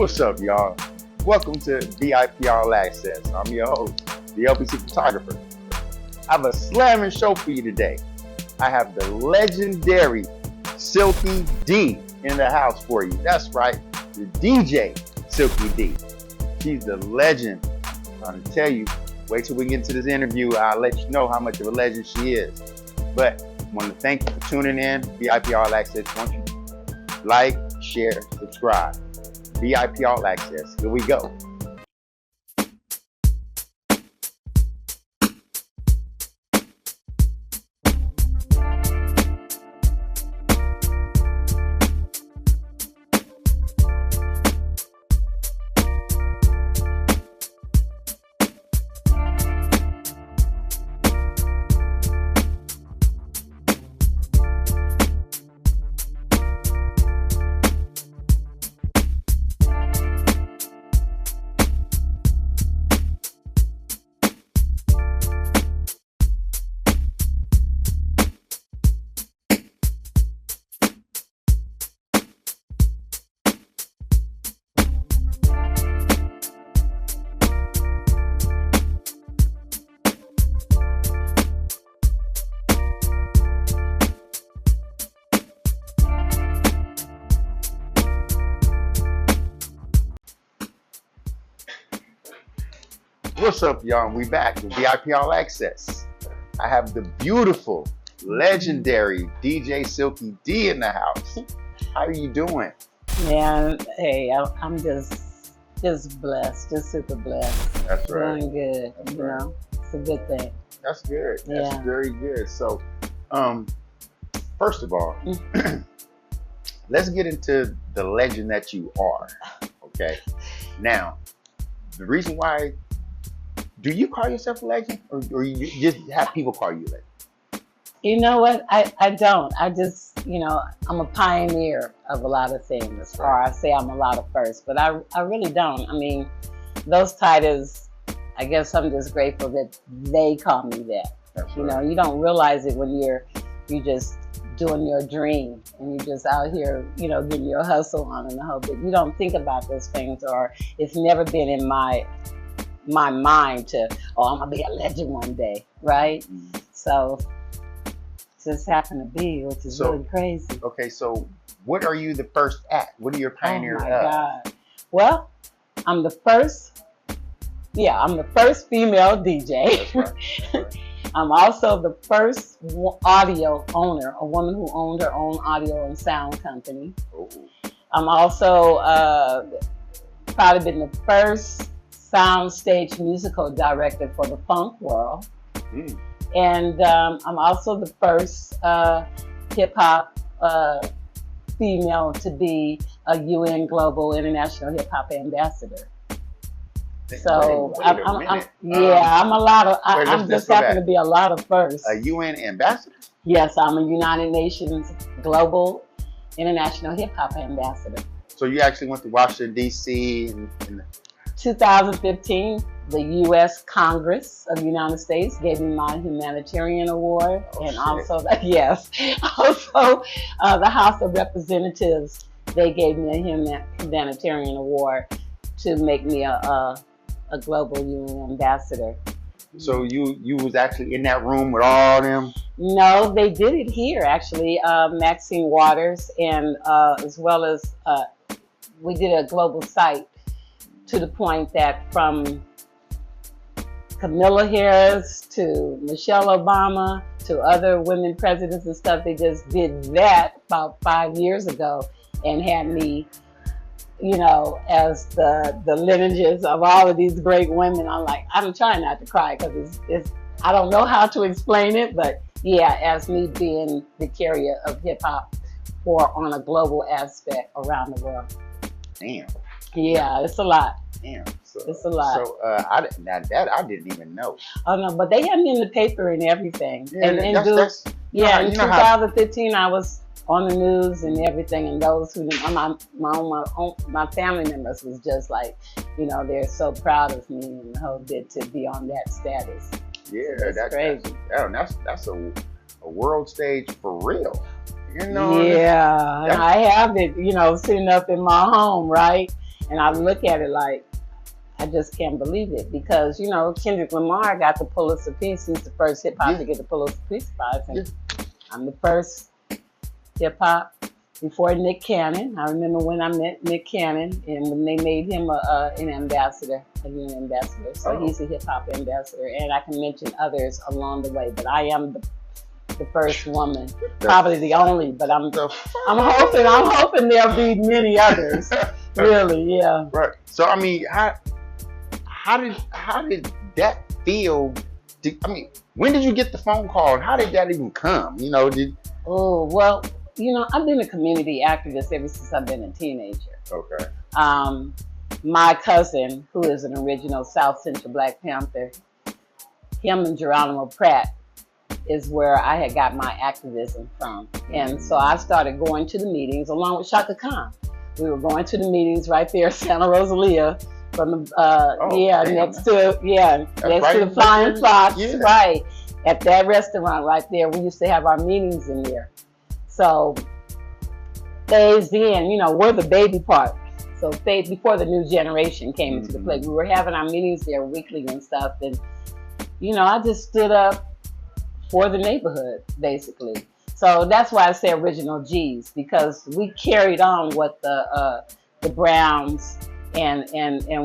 What's up, y'all? Welcome to VIP All Access. I'm your host, the LBC photographer. I have a slamming show for you today. I have the legendary Silky D in the house for you. That's right, the DJ Silky D. She's the legend. I'm trying to tell you, wait till we get into this interview. I'll let you know how much of a legend she is. But I want to thank you for tuning in. VIP All Access. Want you to like, share, subscribe. VIP All Access. Here we go. What's up, y'all? We back with VIP All Access. I have the beautiful, legendary DJ Silky D in the house. How are you doing? Man, hey, I'm just blessed, just super blessed. That's right. Doing good, That's you know. It's a good thing. That's good. That's Yeah. very good. So, first of all, let's get into the legend that you are. Okay. Now, the reason why. Do you call yourself a legend, or you just have people call you legend? You know what? I don't. I just, I'm a pioneer of a lot of things, or I say I'm a lot of firsts, but I really don't. I mean, those titles, I guess I'm just grateful that they call me that. That's You right. know, you don't realize it when you're just doing your dream and you're just out here, getting your hustle on and the whole bit. You don't think about those things, or it's never been in my mind to, I'm gonna be a legend one day, right? Mm-hmm. So it just happened to be, which is really crazy. Okay, so what are you the first at? What are your pioneer Oh my of? God. Well, I'm the first female DJ. That's right. That's right. I'm also the first audio owner, a woman who owned her own audio and sound company. Oh. I'm also probably been the first soundstage musical director for the funk world. Mm. And I'm also the first hip-hop female to be a UN Global International Hip-Hop Ambassador. So wait a minute. I'm a lot of, I'm let's just go happen back. to be a lot of firsts. A UN ambassador? Yes, I'm a United Nations Global International Hip-Hop Ambassador. So you actually went to Washington, D.C. and 2015, the U.S. Congress of the United States gave me my humanitarian award, and also the House of Representatives, they gave me a humanitarian award to make me a global UN ambassador. So you was actually in that room with all them? No, they did it here actually. Maxine Waters, and as well as we did a global site, to the point that from Kamala Harris to Michelle Obama to other women presidents and stuff, they just did that about 5 years ago and had me, as the lineages of all of these great women. I'm trying not to cry because it's I don't know how to explain it, but yeah, as me being the carrier of hip hop on a global aspect around the world. Damn. Yeah, it's a lot. Damn. So, It's a lot. So I didn't even know. Oh no, but they had me in the paper and everything. Yeah, In you know how- 2015, I was on the news and everything, and those who my family members was just like, they're so proud of me and the whole bit to be on that status. Yeah, That's crazy. That's a world stage for real. Yeah, and I have it, sitting up in my home, right? And I look at it like, I just can't believe it, because, you know, Kendrick Lamar got the Pulitzer Peace. He's the first hip hop to get the Pulitzer Peace Prize. And I'm the first hip hop before Nick Cannon. I remember when I met Nick Cannon and when they made him an ambassador, a UN ambassador. So he's a hip hop ambassador. And I can mention others along the way, but I am the first woman, probably the only, but I'm hoping there'll be many others. Really, yeah. Right. So I mean, how did that feel? I mean, when did you get the phone call, and how did that even come? You know, Oh, well, you know, I've been a community activist ever since I've been a teenager. Okay. My cousin, who is an original South Central Black Panther, him and Geronimo Pratt is where I had got my activism from. And so I started going to the meetings along with Shaka Khan. We were going to the meetings right there, Santa Rosalia, from the next to the Flying Fox, right at that restaurant right there. We used to have our meetings in there. So phased in, you know, we're the baby part. So before the new generation came into the play, we were having our meetings there weekly and stuff. And you know, I just stood up for the neighborhood, basically. So that's why I say original G's, because we carried on what the Browns and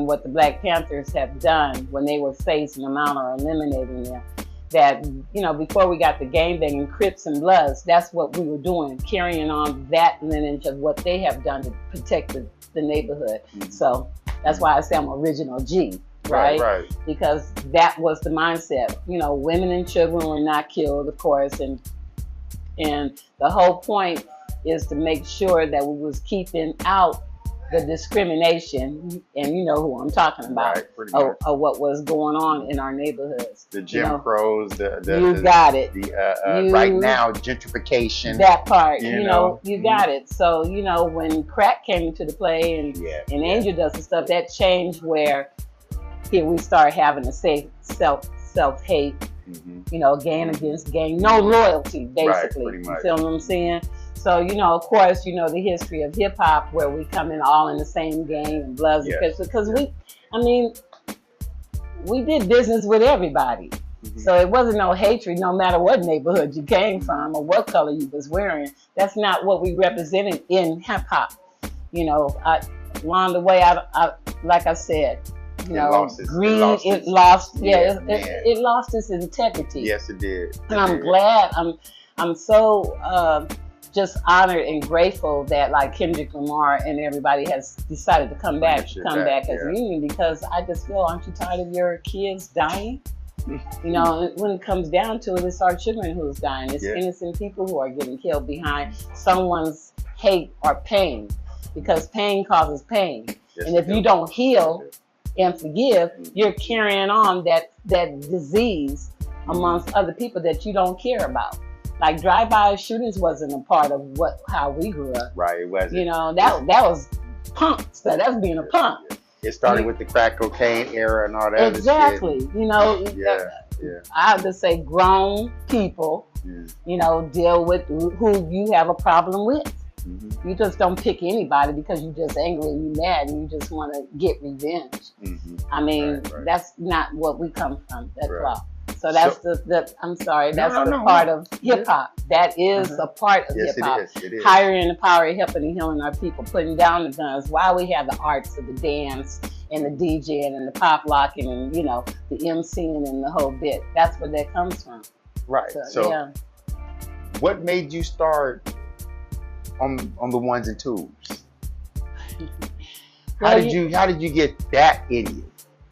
what the Black Panthers have done when they were phasing them out or eliminating them. That, you know, before we got the gangbanging Crips and Bloods, that's what we were doing, carrying on that lineage of what they have done to protect the neighborhood. So that's why I say I'm original G. Right? Because that was the mindset. You know, women and children were not killed, of course, and the whole point is to make sure that we was keeping out the discrimination, and you know who I'm talking about, of what was going on in our neighborhoods. The Jim Crows, you got it. Right now, gentrification. That part, you know, you got it. So, you know, when crack came into the play and Angel does the stuff, that changed where here we start having a safe self-hate, you know, gang against gang, no loyalty, basically. You feel what I'm saying? So, you know, of course, you know, the history of hip hop where we come in all in the same game and Bloods, because we did business with everybody. So it wasn't no hatred, no matter what neighborhood you came from or what color you was wearing. That's not what we represented in hip hop. You know, along the way, I like I said, you know, greed, it lost its integrity. Yes, it did. And I'm glad, I'm so just honored and grateful that like Kendrick Lamar and everybody has decided to come back as a union, because I just feel, aren't you tired of your kids dying? You know, when it comes down to it, it's our children who's dying. It's innocent people who are getting killed behind someone's hate or pain, because pain causes pain. And if you don't heal and forgive, you're carrying on that disease amongst other people that you don't care about. Like drive-by shootings wasn't a part of how we grew up. Right, it wasn't. You know, that was punks. That's being a punk. It started with the crack cocaine era and all that. Exactly. You know, I would just say grown people, you know, deal with who you have a problem with. You just don't pick anybody because you're just angry and you're mad and you just want to get revenge. I mean, that's not what we come from. That's why. So that's the part of hip hop. That is a part of hip hop. It is. Hiring the power, helping and healing our people, putting down the guns. Why we have the arts of the dance and the DJing and the pop locking and, you know, the MCing and the whole bit. That's where that comes from. Right. So what made you start on the ones and twos? How did you get that in you?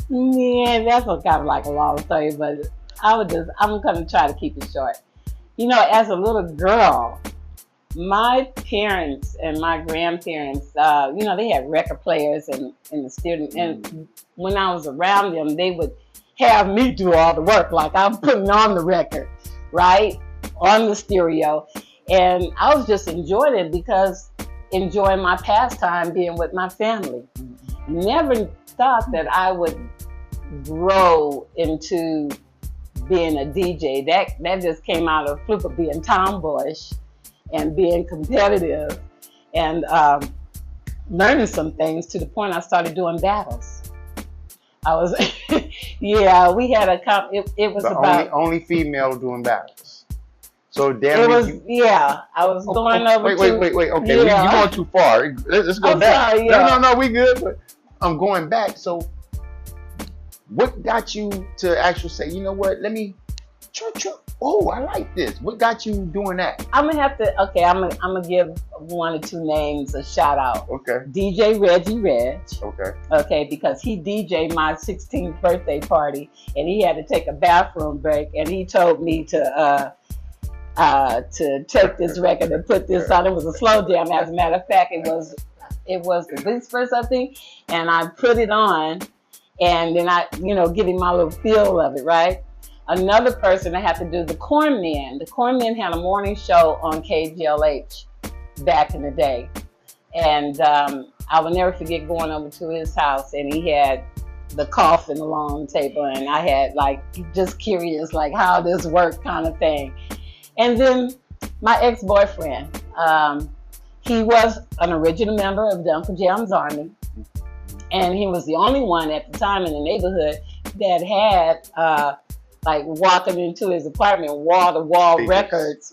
Yeah, that's kind of like a long story, but I'm gonna try to keep it short. You know, as a little girl, my parents and my grandparents, you know, they had record players and the student, and when I was around them, they would have me do all the work, like I'm putting on the record, right, on the stereo, and I was just enjoying it because enjoying my pastime being with my family. Never thought that I would grow into being a DJ. That just came out of fluke of being tomboyish and being competitive. And learning some things to the point I started doing battles. I was, yeah, we had a it was The about only female doing battles. So damn it it, was yeah. I was going over wait. Okay, yeah. you're going too far. Let's go I'm back. sorry, yeah. No, we good. But I'm going back. So, what got you to actually say, you know what? Let me. Oh, I like this. What got you doing that? I'm gonna have to. Okay, I'm gonna give one or two names a shout out. Okay. DJ Reggie Reg. Okay. Okay, because he DJ'd my 16th birthday party, and he had to take a bathroom break, and he told me to take this record and put this on. It was a slow jam, as a matter of fact. It was the Beats First, I think, and I put it on, and then I, give him my little feel of it, right? Another person I had to do the Corn Men. The Corn Men had a morning show on KGLH back in the day, and I will never forget going over to his house, and he had the coffin along the table, and I had just curious how this worked kind of thing. And then my ex-boyfriend, he was an original member of the Uncle Jam's Army, and he was the only one at the time in the neighborhood that had walking into his apartment, wall-to-wall records.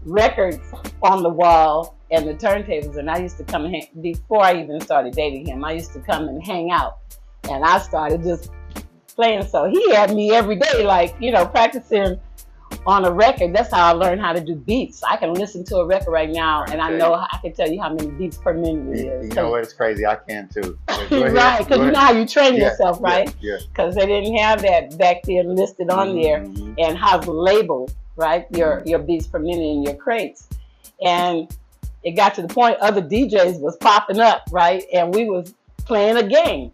Records on the wall and the turntables. And I used to come and before I even started dating him, I used to come and hang out. And I started just playing. So he had me every day, practicing on a record. That's how I learned how to do beats. I can listen to a record right now, and I can tell you how many beats per minute it is. You know what? It's crazy. I can too. Right, because you know how you train yourself, right? Yeah. Because they didn't have that back then listed on there, and how to label, right, your beats per minute in your crates. And it got to the point other DJs was popping up, right, and we was playing a game.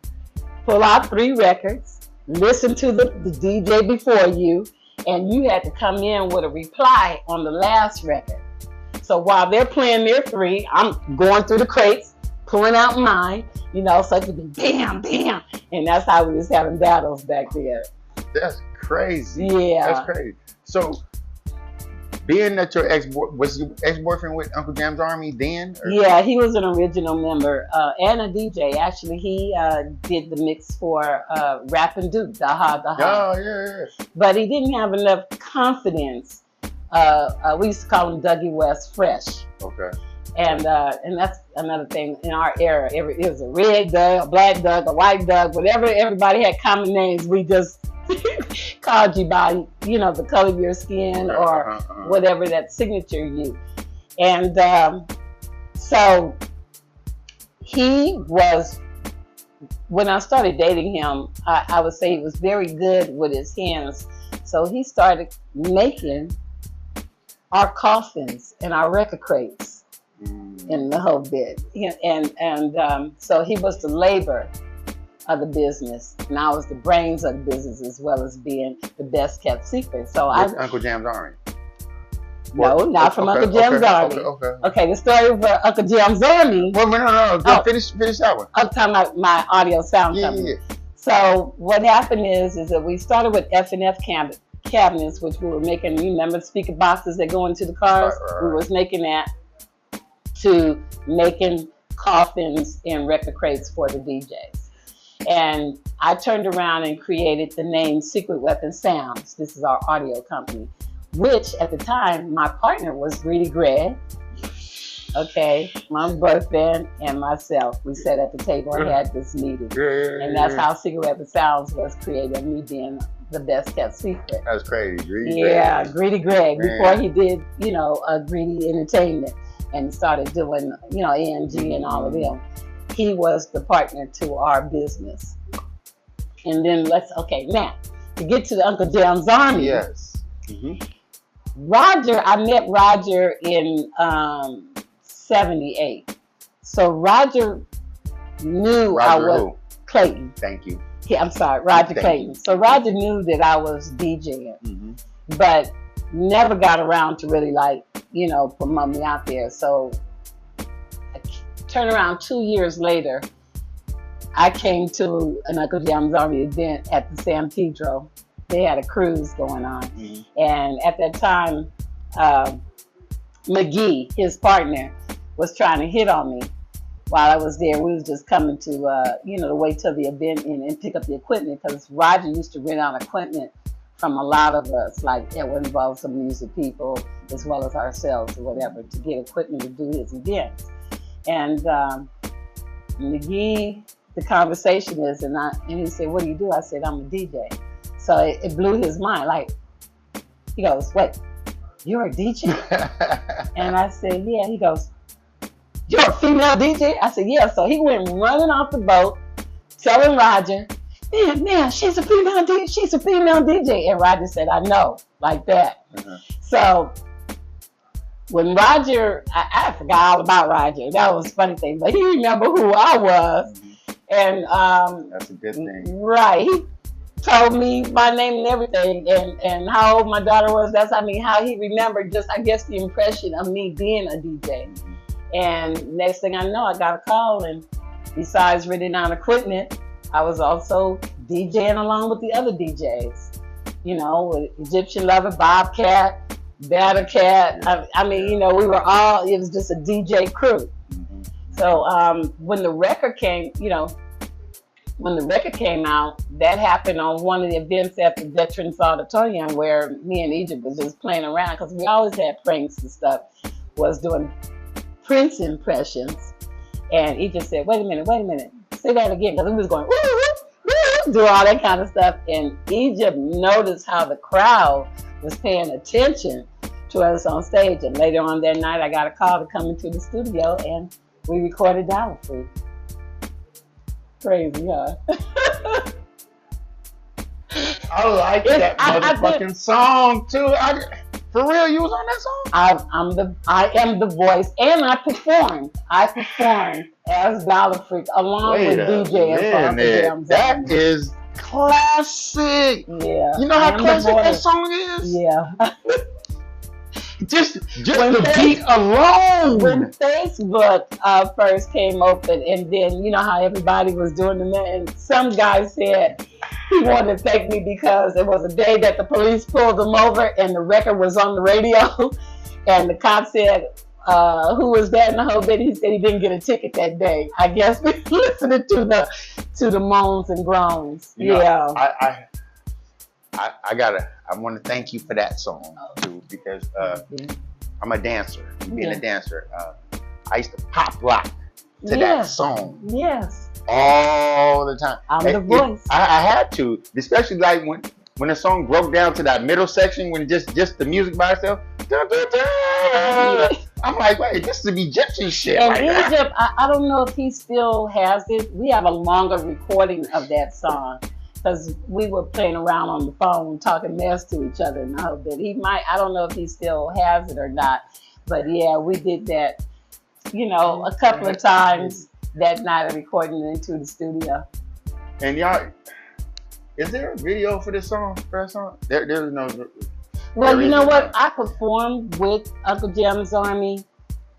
Pull out 3 records, listen to the DJ before you, and you had to come in with a reply on the last record. So while they're playing their 3, I'm going through the crates, pulling out mine, so it could be bam, bam. And that's how we was having battles back there. That's crazy. Yeah. That's crazy. So, being that your was your ex-boyfriend with Uncle Jam's Army then? Or? Yeah, he was an original member and a DJ. Actually, he did the mix for Rappin' Duke, Daha. Oh, yeah. But he didn't have enough confidence. We used to call him Dougie West Fresh. Okay. And that's another thing in our era. It was a red Doug, a black Doug, a white Doug, whatever. Everybody had common names. We just called you by, the color of your skin or whatever that signature you. And so he was, when I started dating him, I would say he was very good with his hands. So he started making our coffins and our record crates in the whole bit. And so he was the labor of the business, and I was the brains of the business, as well as being the best kept secret. So Uncle Jam's Army. No, not from Uncle Jam's Army. Okay, the story of Uncle Jam's Army. Well, no. Finish that one. I'm talking about my audio sound company. Yeah. So what happened is that we started with F&F cabinets, which we were making. You remember the speaker boxes that go into the cars? Right. We was making that to making coffins and record crates for the DJs. And I turned around and created the name Secret Weapon Sounds. This is our audio company, which at the time, my partner was Greedy Greg, okay, my boyfriend and myself. We sat at the table and had this meeting. And that's how Secret Weapon Sounds was created, me being the best kept secret. That's crazy, Greedy Greg. Greedy Greg, before he did, Greedy Entertainment and started doing, ANG and all of them. He was the partner to our business. And then now, to get to the Uncle Jam's Army. Yes. Roger, I met Roger in 78. So Roger knew I was Clayton. Thank you. Yeah, I'm sorry, Roger Clayton. So Roger knew that I was DJing, but never got around to really promote me out there. So turn around 2 years later, I came to an Uncle Jam's Army event at the San Pedro. They had a cruise going on. And at that time, McGee, his partner, was trying to hit on me while I was there. We was just coming to, to wait till the event and pick up the equipment, because Roger used to rent out equipment from a lot of us, like it would involve some music people as well as ourselves or whatever, to get equipment to do his events. And McGee, the conversation is, and he said, "What do you do?" I said, "I'm a DJ." So it blew his mind. Like, he goes, "Wait, you're a DJ?" And I said, "Yeah." He goes, "You're a female DJ?" I said, "Yeah." So he went running off the boat, telling Roger, man, she's a female DJ. She's a female DJ. And Roger said, "I know," like that. So when Roger, I forgot all about Roger. That was a funny thing, but he remembered who I was. And that's a good thing. Right. He told me my name and everything, and how old my daughter was. How he remembered just, I guess, the impression of me being a DJ. And next thing I know, I got a call, and besides renting out equipment, I was also DJing along with the other DJs. With Egyptian Lover, Bobcat, Batter Cat. We were all, it was just a DJ crew. So when the record came, out, that happened on one of the events at the Veterans Auditorium, where me and Egypt was just playing around, because we always had pranks and stuff, was doing Prince impressions. And Egypt said, wait a minute, say that again, because we was going, woo, woo, woo, do all that kind of stuff. And Egypt noticed how the crowd was paying attention to us on stage. And later on that night, I got a call to come into the studio, and we recorded Dollar Freak. Crazy, huh? I like that motherfucking song too. For real, you was on that song? I am the voice, and I performed. As Dollar Freak along with DJ and Jams. That is classic. Yeah. You know how classic that song is? Yeah. Just the beat alone. When Facebook first came open, and then you know how everybody was doing the, and some guy said he wanted to thank me because it was a day that the police pulled him over and the record was on the radio, and the cop said, "Who was that?" And the whole bit. He said he didn't get a ticket that day. I guess we listening to the moans and groans. I want to thank you for that song too, because I'm a dancer. Being a dancer, I used to pop lock to that song. Yes. All the time. I'm the voice. I had to, especially like when the song broke down to that middle section, when just the music by itself. I'm like, wait, this is the Egyptian shit. And Egypt, I don't know if he still has it. We have a longer recording of that song, because we were playing around on the phone, talking mess to each other, and I hope that he might. I don't know if he still has it or not, but yeah, we did that, a couple of times that night of recording it into the studio. And y'all, is there a video for this song? There's no. Well, you know what? I performed with Uncle Jam's Army.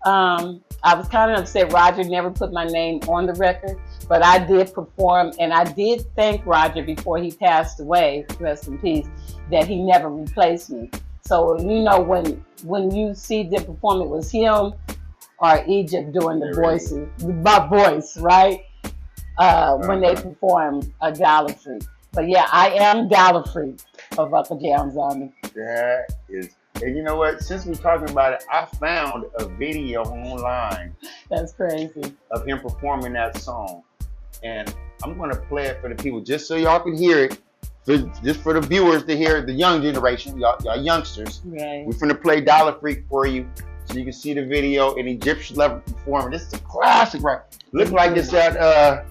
I was kind of upset Roger never put my name on the record, but I did perform, and I did thank Roger before he passed away, rest in peace, that he never replaced me. So, when you see them perform, it was him or Egypt doing the voices, my voice, right? When they performed a Dollar Freak. But yeah, I am Dollar Freak of Uncle Jam's Army. That is, and you know what? Since we're talking about it, I found a video online. That's crazy. Of him performing that song. And I'm going to play it for the people just so y'all can hear it. Just for the viewers to hear, the young generation, y'all youngsters. Right. We're going to play Dollar Freak for you so you can see the video in Egyptian Lover performing. This is a classic, right? Looks like it's at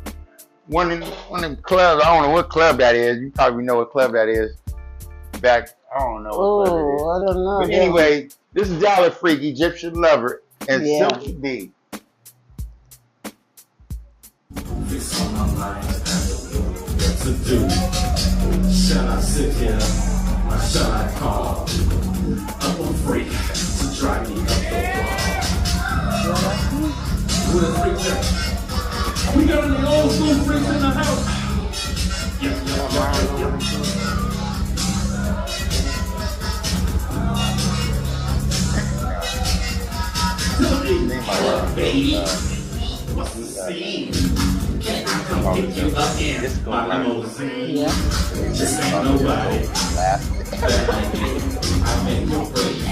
one of them clubs. I don't know what club that is. You probably know what club that is. Back, I don't know. Oh, I don't know. But anyway, this is Dollar Freak, Egyptian Lover, and Silky D. This on my mind to do. Shall I sit here or shall I call? I'm a freak to drive me up the wall. With a freak there. We got any old school freaks in the house. Yeah. baby. What's the scene? Can I come pick you up in my limousine? Yeah. Just ain't nobody.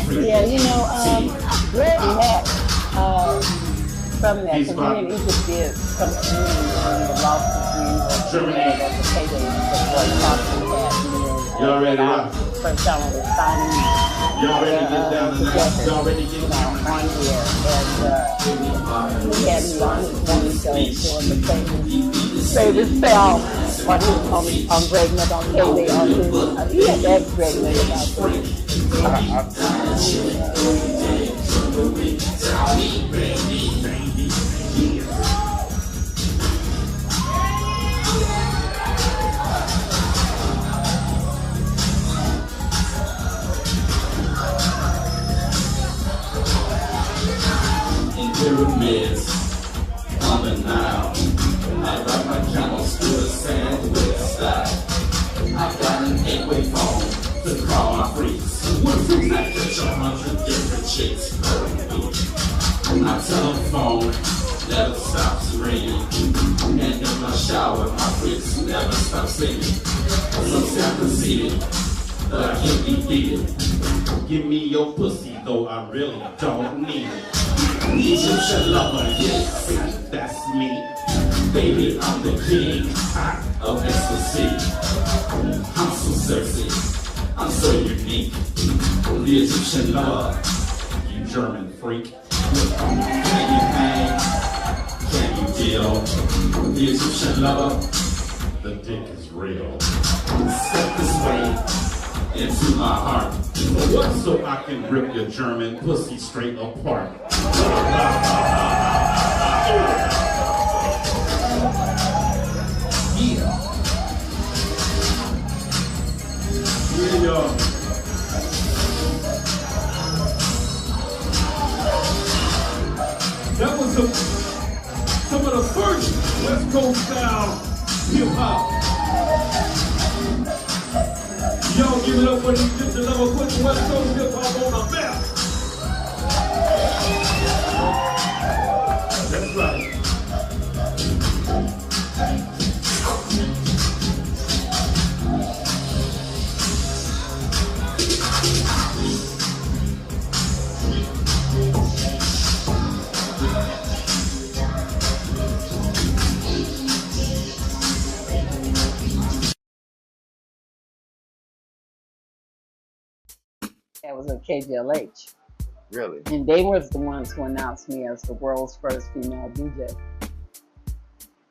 Yeah, you know, Greg Mack, from that, because me and Egypt did some community on the lawsuit, that's a payday before he talked to that. Y'all ready to rock? First time I was signing Y'all ready to get down tonight? Y'all ready to get on here, and he had me on his morning show doing the famous spell on Greg Mack on payday on his, he had to ask Greg Mack about Pyramids on the Nile. I ride my camels through the sand with style. I've got an 8-way phone to call my freaks. One freak I catch 100 different chicks per week. My telephone never stops ringing, and in my shower my freaks never stop singing. So self-conceited that I can't be beaten. Give me your pussy, though I really don't need it. Egyptian lover, yes, that's me. Baby, I'm the king of ecstasy. I'm so sexy, I'm so unique. The Egyptian lover, you German freak. Can you hang? Can you deal? The Egyptian lover, the dick is real. Step this way into my heart, so I can rip your German pussy straight apart. Yeah. That was some of the first West Coast style hip hop. Y'all give it up for these Egyptian lovers, put the West Coast hip hop on the map. That's right. that was at KGLH. Really? And they was the ones who announced me as the world's first female DJ.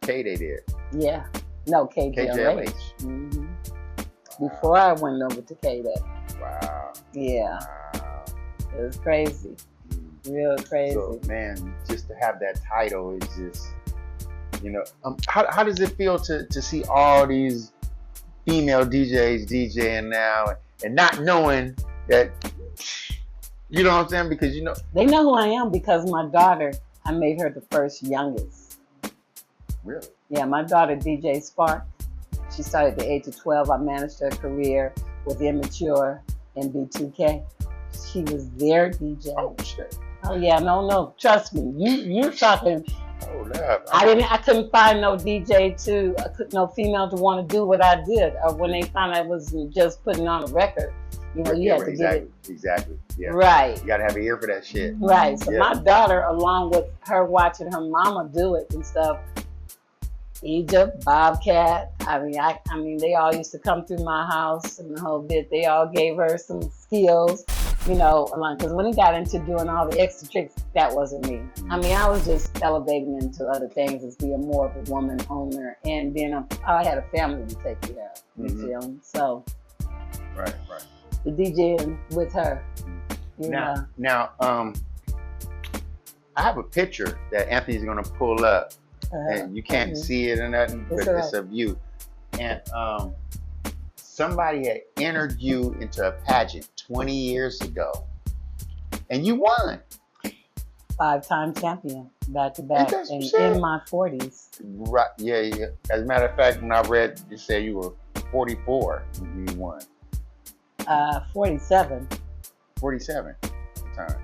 K they did. Yeah. No, KGLH. Mm-hmm. Before I went over to KDAC. Wow. Yeah. Wow. It was crazy. Real crazy. So, man, just to have that title is just, you know, how does it feel to see all these female DJs DJing now and not knowing that, you know what I'm saying? Because, you know. They know who I am because my daughter, I made her the first youngest. Really? Yeah, my daughter, DJ Spark, she started at the age of 12. I managed her career with Immature and B2K. She was their DJ. Oh, shit. Oh, yeah, no, trust me. You're talking. Oh, yeah. I couldn't find no DJ no female to want to do what I did. Or when they found I was just putting on a record, you know, you had to get it. Exactly. Yeah. Right. You got to have an ear for that shit. Right. So yeah. my daughter, along with her watching her mama do it and stuff, Egypt, Bobcat. I mean, they all used to come through my house and the whole bit. They all gave her some skills, you know, because when he got into doing all the extra tricks, that wasn't me. I mean, I was just elevating into other things as being more of a woman owner, and then I had a family to take care of. You feel me? So, right. The DJing with her. Now, I have a picture that Anthony's gonna pull up. And you can't see it or nothing, but it's of you. And somebody had entered you into a pageant 20 years ago, and you won. 5-time champion, back to back, and in my 40s. Right? Yeah. As a matter of fact, when I read, you said you were 44 when you won. 47. 47 at the time.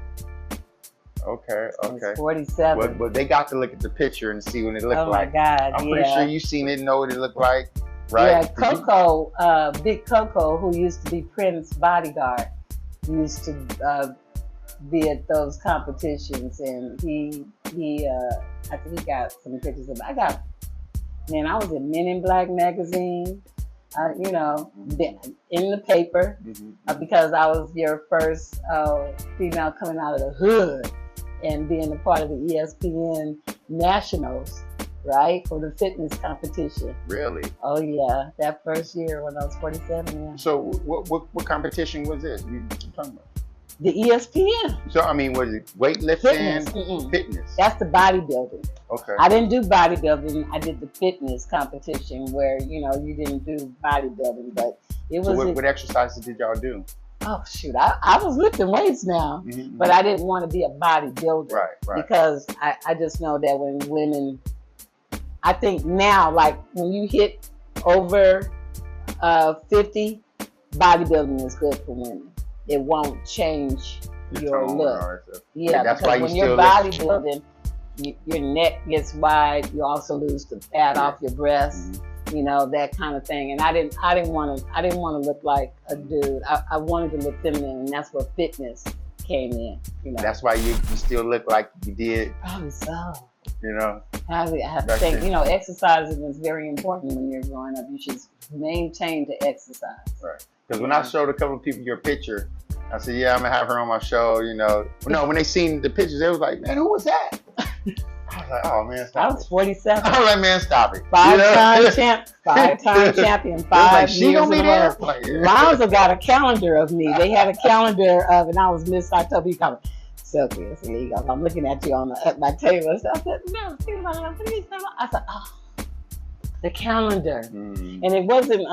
Okay. It's 47. But they got to look at the picture and see what it looked like. Oh my God! I'm pretty sure you seen it and know what it looked like, right? Yeah, Coco, Big Coco, who used to be Prince's bodyguard, used to be at those competitions, and he I think he got some pictures of. I was in Men in Black magazine, in the paper, because I was your first female coming out of the hood and being a part of the ESPN Nationals, right, for the fitness competition. Really? Oh yeah, that first year when I was 47. Yeah. So what competition was this? You talking about? The ESPN. So I mean, was it weightlifting? Fitness. That's the bodybuilding. Okay. I didn't do bodybuilding. I did the fitness competition where you didn't do bodybuilding, but it was. So what exercises did y'all do? Oh shoot, I was lifting weights now, but I didn't want to be a bodybuilder, right? Because I just know that when women, I think now, like when you hit over 50, bodybuilding is good for women. It won't change your look. Yeah, that's because why when you're bodybuilding, your neck gets wide. You also lose the fat off your breasts. That kind of thing. And I didn't want to look like a dude. I wanted to look feminine, and that's where fitness came in. That's why you still look like you did. Probably so. I have to think. Exercising is very important when you're growing up. You should maintain to exercise. Right. Because when I showed a couple of people your picture, I said, "Yeah, I'm gonna have her on my show." No, when they seen the pictures, they was like, "Man, who was that?" I was like, "Oh man, stop I was 47. I was like, "Man, stop it." Five-time champion, 5 years in a row. Lonzo got a calendar of me. They had a calendar of, and I was Miss October. He called me Silky. I said, "There you go." I'm looking at you at my table. So I said, "No, what are you talking about?" I said, "Oh, the calendar," and it wasn't.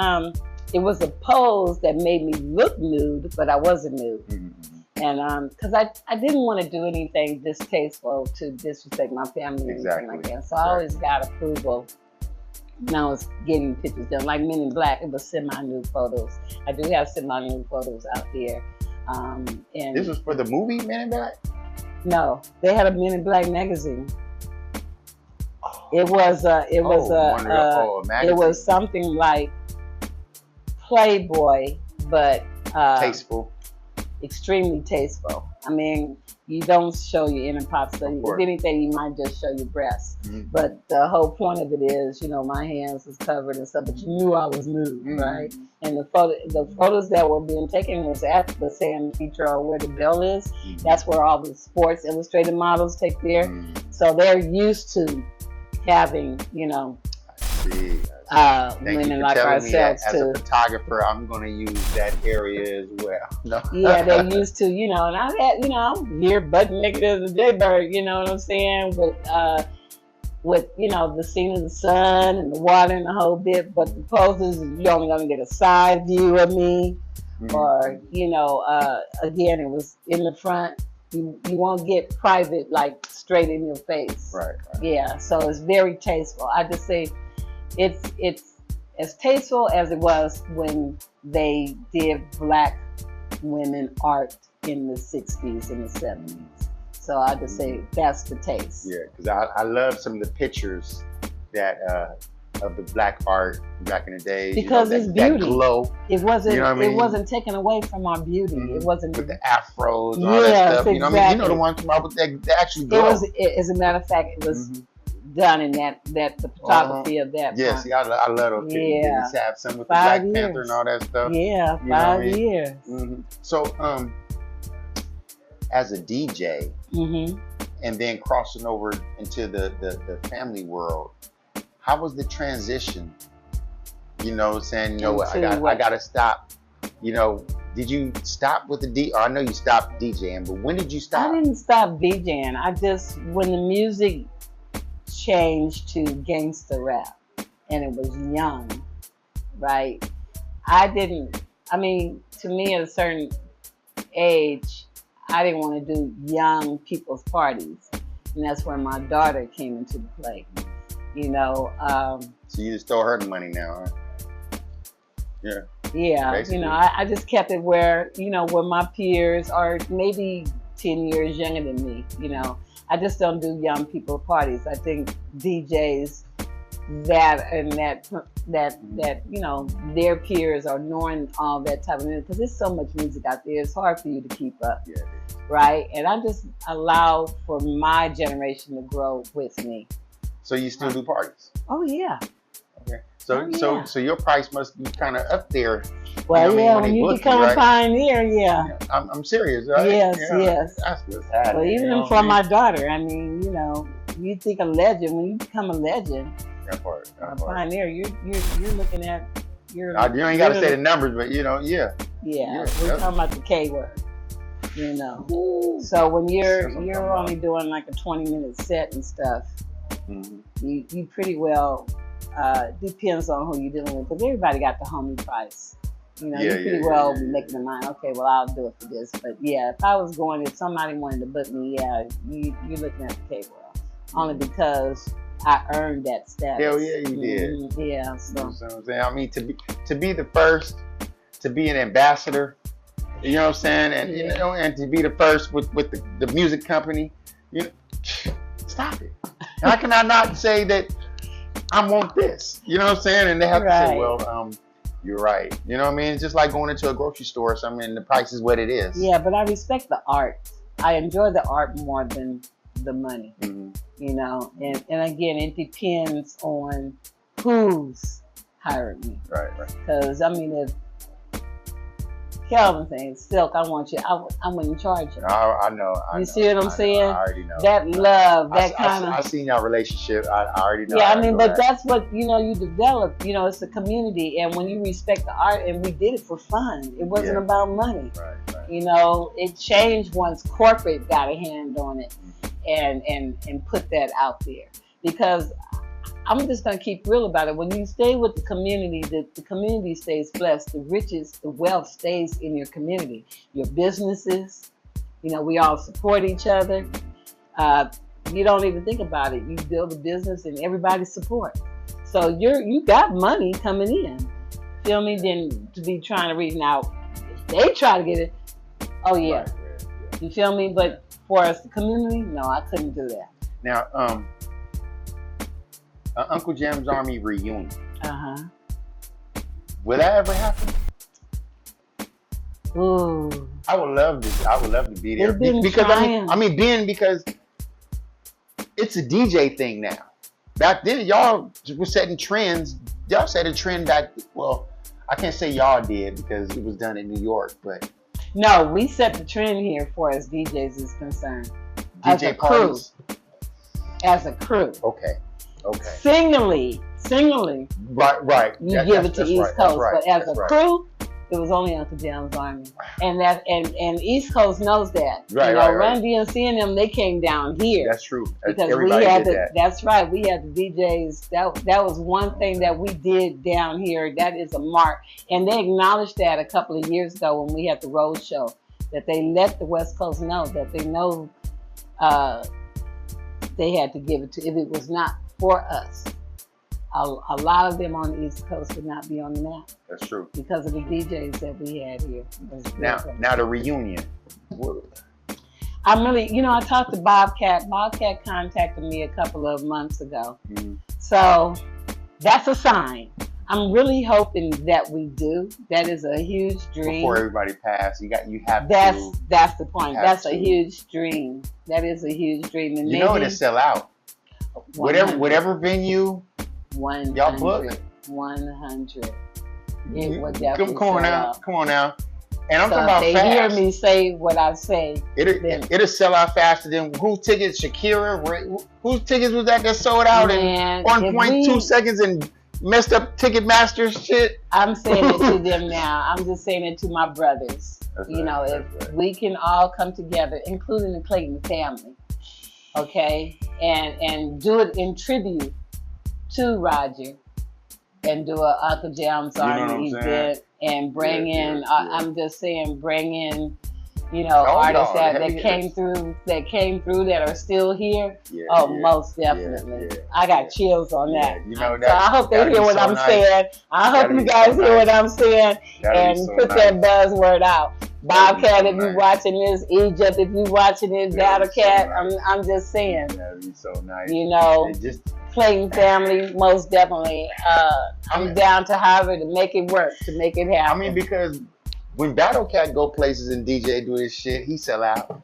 It was a pose that made me look nude, but I wasn't nude. And because I didn't want to do anything distasteful to disrespect my family or anything like that. So I always got approval when I was getting pictures done. Like Men in Black, it was semi-nude photos. I do have semi-nude photos out there. And this was for the movie Men in Black? No, they had a Men in Black magazine. It was something like Playboy, but tasteful. Extremely tasteful. I mean, you don't show your inner parts. So if anything, you might just show your breasts. But the whole point of it is, my hands was covered and stuff, but you knew I was nude, right? And the photos that were being taken was at the San Pedro where the Bell is. That's where all the Sports Illustrated models take their. So they're used to having, women like ourselves as a photographer, I'm going to use that area as well. No. Yeah, they're used to, and I had, I'm here butt naked as a jaybird, you know what I'm saying? With the scene of the sun and the water and the whole bit, but the poses, you're only going to get a side view of me, or, again, it was in the front. You won't get private, like straight in your face. Right. Yeah, so it's very tasteful. I just say, it's as tasteful as it was when they did Black women art in the 60s and the 70s. So I just say that's the taste. Yeah, because I love some of the pictures that of the Black art back in the day. Because it's beauty. That glow. It wasn't. It wasn't taken away from our beauty. It wasn't with the afros and all that stuff. Exactly. The ones about with the actual glow. It was. As a matter of fact, it was. Done in the photography of that. Yes, I love those pictures. Yeah. Just have some with the Black Panther and all that stuff. Yeah, 5 years. So, as a DJ, and then crossing over into the family world, how was the transition? Saying, I gotta stop. Did you stop with the I know you stopped DJing, but when did you stop? I didn't stop DJing. When the music changed to gangster rap and it was young, right? To me at a certain age, I didn't want to do young people's parties, and that's where my daughter came into the play. So you just throw her the money now, huh? Yeah. Yeah, I just kept it where, where my peers, or maybe 10 years younger than me. You know, I just don't do young people parties. I think DJs that you know, their peers are knowing all that type of music, because there's so much music out there. It's hard for you to keep up, right? And I just allow for my generation to grow with me. So you still do parties? Oh yeah. Okay. So your price must be kind of up there. Well, you know, yeah, when when you book become right? a pioneer, yeah. I'm serious, right? Yes, yeah, yes. That's what's happening. Well, even you know for my daughter, I mean, you know, you think a legend, when you become a legend, that part. a pioneer, you're looking at You ain't got to say the numbers, but you know, yeah, we're talking about the K word, you know. So when you're only doing like a 20-minute set and stuff, you pretty well depends on who you're dealing with, because everybody got the homie price. You know, you pretty well making the mind, okay, well, I'll do it for this. But yeah, if somebody wanted to book me, you're looking at the K world, only because I earned that status. Hell yeah, you did. Yeah, so. You know what I'm saying? I mean, to be the first, to be an ambassador, you know what I'm saying, and you know, and to be the first with the music company, you know, stop it. How can I not say that I want this? You know what I'm saying? And they have to say, well, you're right. You know what I mean? It's just like going into a grocery store or something, and the price is what it is. Yeah, but I respect the art. I enjoy the art more than the money. You know, and again, it depends on who's hired me. Right. Because I mean, if Kelvin saying, "Silk, I want you," I wouldn't charge you. I know. You see what I'm saying? I already know. That love, that kind of. I seen your relationship. I already know. Yeah, I mean, but that's what, you know, you develop. You know, it's a community, and when you respect the art, and we did it for fun. It wasn't about money. Right. You know, it changed once corporate got a hand on it, and put that out there. Because I'm just going to keep real about it. When you stay with the community, the community stays blessed. The riches, the wealth stays in your community. Your businesses, you know, we all support each other. You don't even think about it. You build a business and everybody support. So you got money coming in. Feel me? Then to be trying to reach out, if they try to get it, oh yeah. You feel me? But for us, the community, no, I couldn't do that. Now, Uncle Jam's Army reunion. Will that ever happen? Ooh. I would love to be there. Because because it's a DJ thing now. Back then, y'all were setting trends. Y'all set a trend back. Well, I can't say y'all did because it was done in New York, but no, we set the trend here for as DJs is concerned. DJ parties. As a crew. Okay. Singly. Right. You give it to East Coast, but as a crew, it was only Uncle Jam's Army, and East Coast knows that. Right. Run DMC and them, they came down here. That's true. Because everybody we had did that. That's right. We had the DJs. That was one thing that we did down here. That is a mark, and they acknowledged that a couple of years ago when we had the road show. That they let the West Coast know that they know they had to give it to. If it was not for us, a lot of them on the East Coast would not be on the map. That's true. Because of the DJs that we had here. Now the reunion. I'm really, I talked to Bobcat. Bobcat contacted me a couple of months ago. So that's a sign. I'm really hoping that we do. That is a huge dream. Before everybody passes, you have that's to. That's the point. That's a huge dream. That is a huge dream. And you know it'll sell out. Whatever venue. 100. Y'all book. 100. It would definitely Come on now. And I'm talking about they fast. hear me say what I say. It'll sell out faster than whose tickets? Shakira? Whose tickets was that sold out in 1.2 seconds and messed up Ticketmaster shit? I'm saying it to them now. I'm just saying it to my brothers. If we can all come together, including the Clayton family, okay, and do it in tribute to Roger, and do a Uncle Jam's Army event, and bring in. I'm just saying, bring in, artists that came through that are still here. Most definitely. I got chills on that. So I hope they hear what I'm saying. I hope you guys hear what I'm saying and put that buzzword out. Bobcat, if you nice. watching this, Egypt, if you watching it, That'd be so Battlecat, nice. I'm just saying, That'd be so nice. you know, It just, Clayton family, most definitely. I'm mean- down to Harvard to make it work, to make it happen. I mean, because when Battlecat go places and DJ do his shit, he sell out.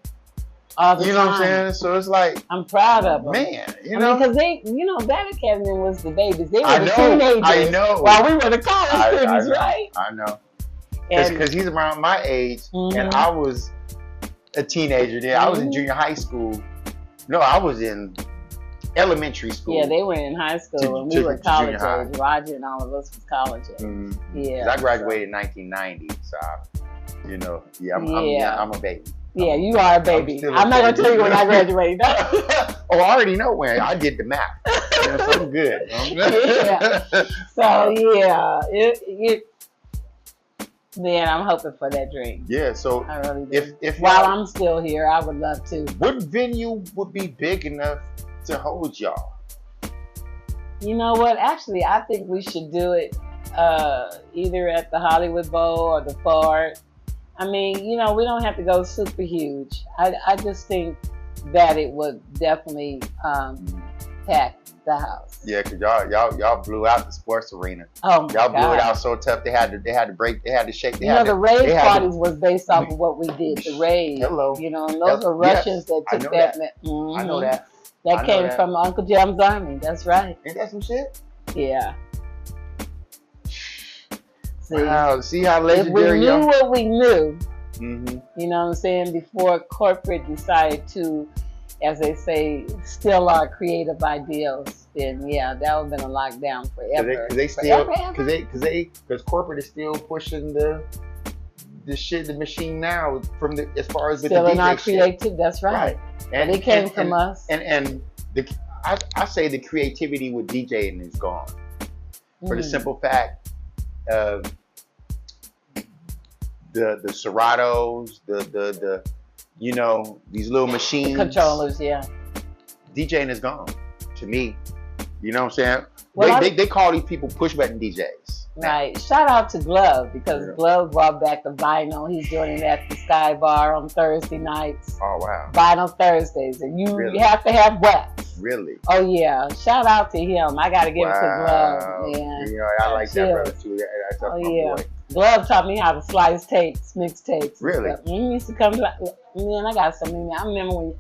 all the You know time. what I'm saying? So it's like, I'm proud of them. man, you I know. mean, because they, you know, Battlecat and them was the babies. They were I the know, teenagers. I know. While we were the college I students, know, right? I know. And Because he's around my age, and I was a teenager then. I was in junior high school. No, I was in elementary school. yeah, they were in high school, To- and to- we were to college junior high. age. Roger and all of us was college age. Mhm. Yeah. 'Cause I graduated in 1990, so you know, I'm a baby. Yeah, you are a baby. still a I'm not gonna baby. tell you when I graduated. Oh, I already know when. I did the math. You know, so I'm good. Yeah. So yeah, man, I'm hoping for that dream. Yeah. So I really do. if While y'all- I'm still here, I would love to. what venue would be big enough to hold y'all? You know what? Actually, I think we should do it either at the Hollywood Bowl or the Ford. I mean, you know, we don't have to go super huge. I just think that it would definitely pack the house. Yeah, cause y'all blew out the sports arena. Oh my Y'all God. blew it out so tough. They had to break. They had to shake. They You had know, to, the rave they had to- parties was based off of what we did. The rave. Hello. You know, and those were Yes, Russians that I took know that. I Mhm. know that. I That know came that. from Uncle Jam's army. That's right. Ain't that some shit? Yeah. See, Wow. See how if we legendary knew y'all. what we knew, Mm-hmm. you know what I'm saying, before corporate decided to, as they say, steal our creative ideals, then yeah, that would have been a lockdown forever. Cause they still, Forever. cause corporate is still pushing the shit, the machine now from the as far as with Still the in our DJ shit. creative, that's right. And it came from us. And I say the creativity with DJing is gone for the simple fact of the Seratos, the you know, these little machines. Controllers, yeah. DJing is gone to me. You know what I'm saying? Well, They call these people push button DJs. Right. Shout out to Glove, because Yeah. Glove brought back the vinyl. He's doing it at the Sky Bar on Thursday nights. Oh wow. Vinyl Thursdays. And you Really? have to have wax. Really? Oh yeah. Shout out to him. I gotta give it to Glove, man. You know, I like that brother too. That's Oh, my yeah. boy. Glove taught me how to slice tapes, mix tapes. and Really? stuff. He used to come to, man, I got so many. I remember when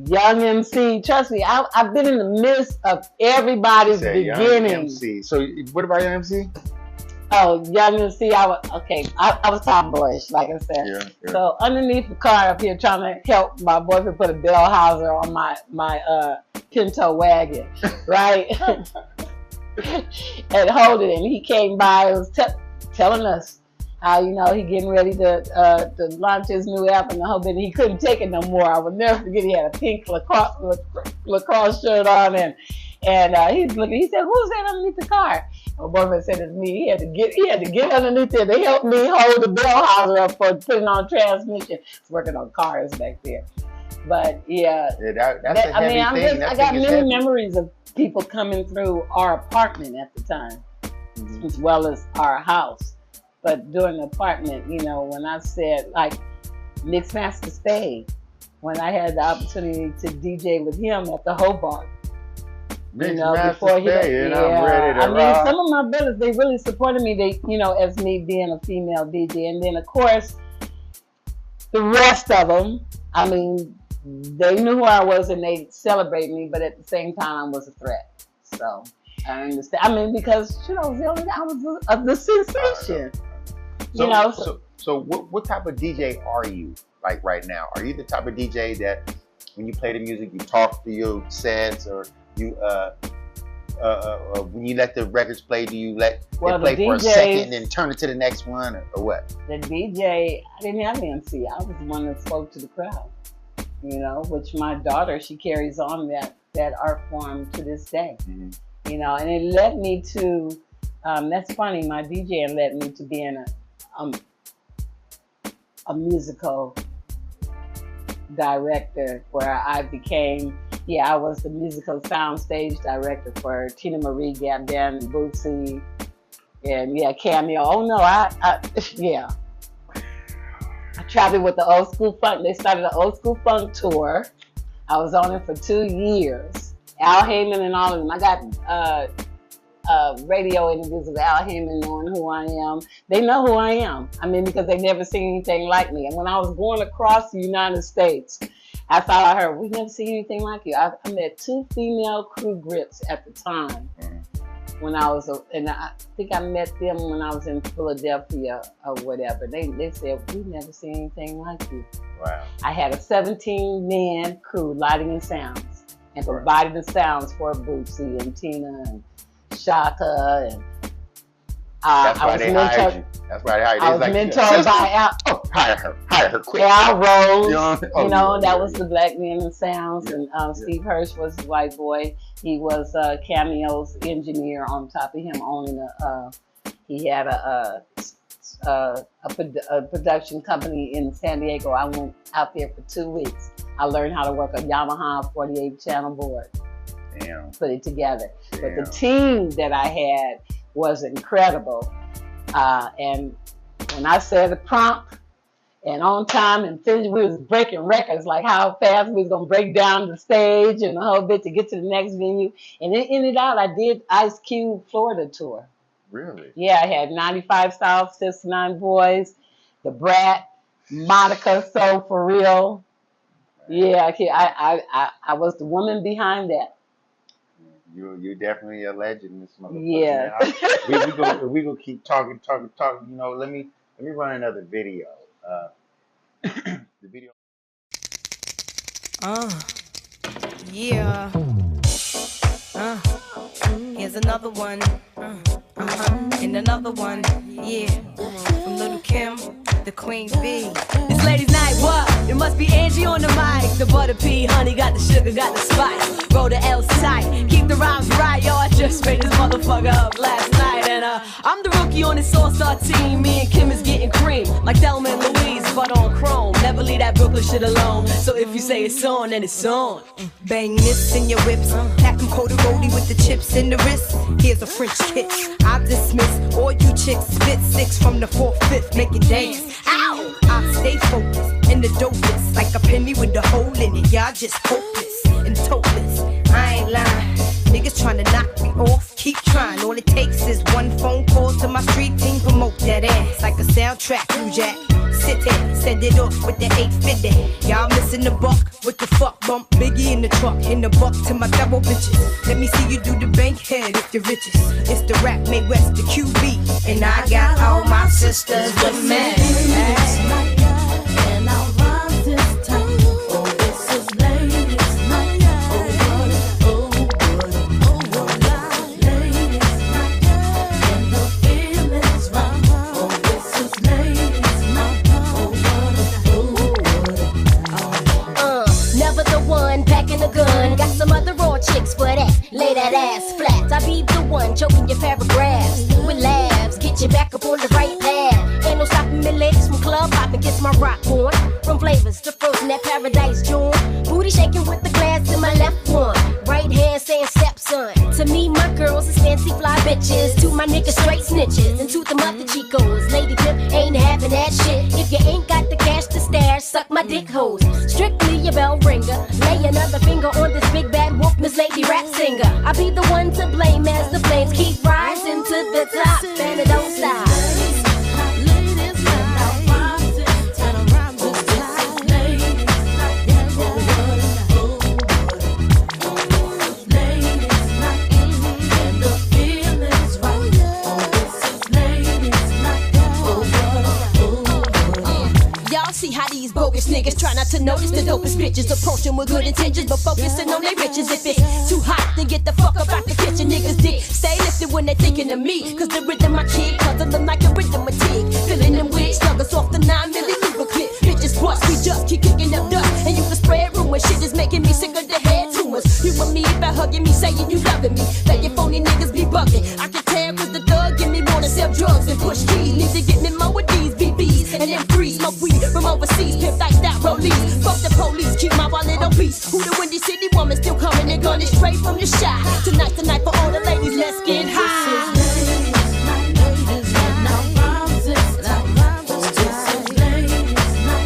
Young MC, trust me, I've been in the midst of everybody's Say Young beginning. MC. So what about Young MC? Oh, Young MC, I was tomboyish, like I said. Yeah. So underneath the car up here, trying to help my boyfriend put a bell houser on my Pinto wagon, right? And hold it, and he came by and was telling us how, you know, he getting ready to launch his new app and the whole bit. He couldn't take it no more. I will never forget. He had a pink lacrosse shirt on, and he's looking. He said, "Who's that underneath the car?" My boyfriend said it's me. He had to get underneath there to help me hold the bell houser up for putting on transmission. He's working on cars back there. But yeah, That's a heavy thing. I got many memories of people coming through our apartment at the time, as well as our house. But during the apartment, you know, when I said, like, Mixmaster Spade, when I had the opportunity to DJ with him at the Hobart, you know, before he, and I'm ready to I mean, rock. some of my brothers, they really supported me. They, you know, as me being a female DJ, and then of course, the rest of them, I mean, they knew who I was and they celebrated me, but at the same time, I was a threat. So I understand. I mean, because you know, I was the sensation. So, you know, so what type of DJ are you like right now? Are you the type of DJ that when you play the music, you talk to your sets, or you when you let the records play, do you let it play for a second and then turn it to the next one, or what? The DJ, I didn't have an MC. I was the one that spoke to the crowd. You know, which my daughter, she carries on that art form to this day. You know, and it led me to. That's funny. My DJing led me to being a musical director, where I became. I was the musical soundstage director for Tina Marie, Gabden, Bootsy, and Cameo. Oh no, yeah. I traveled with the Old School Funk. They started the Old School Funk tour. I was on it for 2 years. Al Heyman and all of them. I got radio interviews with Al Heyman knowing who I am. They know who I am. I mean, because they never seen anything like me. And when I was going across the United States, I thought I heard, we've never seen anything like you. I met 2 female crew grips at the time. When I was, and I think I met them when I was in Philadelphia or whatever. They said, we've never seen anything like you. Wow. I had a 17-man crew, lighting and sounds, and providing the sounds for Bootsy and Tina and Shaka. And that's why they hired you. That's why they hired you. I was mentored by Al. Oh, hire her quick. Al Rose. You know, that was the Black Men and Sounds, and Steve Hirsch was the white boy. He was Cameo's engineer. On top of him owning he had a production company in San Diego. I went out there for 2 weeks. I learned how to work a Yamaha 48 channel board. Damn. Put it together. Damn. But the team that I had was incredible. And when I said the prompt and on time and finished, we was breaking records, like how fast we was gonna break down the stage and the whole bit to get to the next venue. And it ended out, I did Ice Cube Florida tour. Really? Yeah, I had 95 South, 69 Boys, The Brat, Monica, So For Real. Yeah, I was the woman behind that. You're definitely a legend, this motherfucker. Yeah. We gonna keep talking. You know, let me run another video. The video. Yeah. Here's another one. And another one. Yeah. From Little Kim, the Queen Bee. It's ladies' night, what? It must be Angie on the mic. The butter pea, honey, got the sugar, got the spice. Roll the L's tight, keep the rhymes right, yo. I just made this motherfucker up last night. And I'm the rookie on this all-star team. Me and Kim is getting cream, like Thelma and Louise, but on chrome. Never leave that Brooklyn shit alone. So if you say it's on, then it's on. Bang this in your whips, pack them coat-a-roadie with the chips in the wrist. Here's a French kiss. I dismiss all you chicks, spit 6 from the 4th, 5th, make it dance. Ow! I stay focused in the dopest, like a penny with a hole in it. Y'all just hopeless and topless. I ain't lying. Niggas tryna knock me off, keep trying. All it takes is one phone call to my street team, promote that ass like a soundtrack. You jack, sit there, send it off with the 850. Y'all missing the buck with the fuck bump. Biggie in the truck, in the buck to my double bitches. Let me see you do the bank head if you're riches. It's the rap made West, the QB, and I got all my sisters with me. And I'll run this time. Oh, this is ladies' night. Oh, what ladies' night. And the feeling's right. Oh, this is ladies' night. Never the one packing a gun. Got some other raw chicks for that. Lay that ass flat. I be the one choking your paragraphs with laughs. Get you back up on the right path. Ain't no stopping me, ladies, from club hopping. Gets my rock on. From flavors to frozen, that paradise joint. Booty shaking with the glass in my left one. Right hand saying stepson. To me, my girls is fancy fly bitches. To my niggas, straight snitches. And to the mother chicos, lady pimp ain't having that shit. If you ain't got the cash to stash, suck my dick hoes. Strictly a bell ringer. Lay another finger on this big bad wolf, Miss Lady Rap Singer. I be the one to blame as the flames keep rising to the top. And it don't stop. See how these bogus niggas try not to notice the dopest bitches approaching with good intentions, but focusing on their riches. If it's too hot, then get the fuck up out the kitchen. Niggas dick stay lifted when they thinking of me, cause the rhythm I kick puzzle them like a rhythm of tick. Filling them wigs, sluggers off the 9 millimeter clip. Bitches bust, we just keep kicking up dust, and you can spread rumors. Shit is making me sick of the head tumors. You want me by hugging me, saying you loving me. That your phony niggas be bugging. I can tell cause the thug give me more than sell drugs and push keys. Need to get me more with these BBs and them threes. Smoke weed from overseas, pimp like that rollies. Fuck the police, keep my wallet on peace. Who the Windy City woman still coming and gunning straight from the shot. Tonight's the night for all the ladies, let's get high. Ladies, and our rhymes is time. This is ladies' night.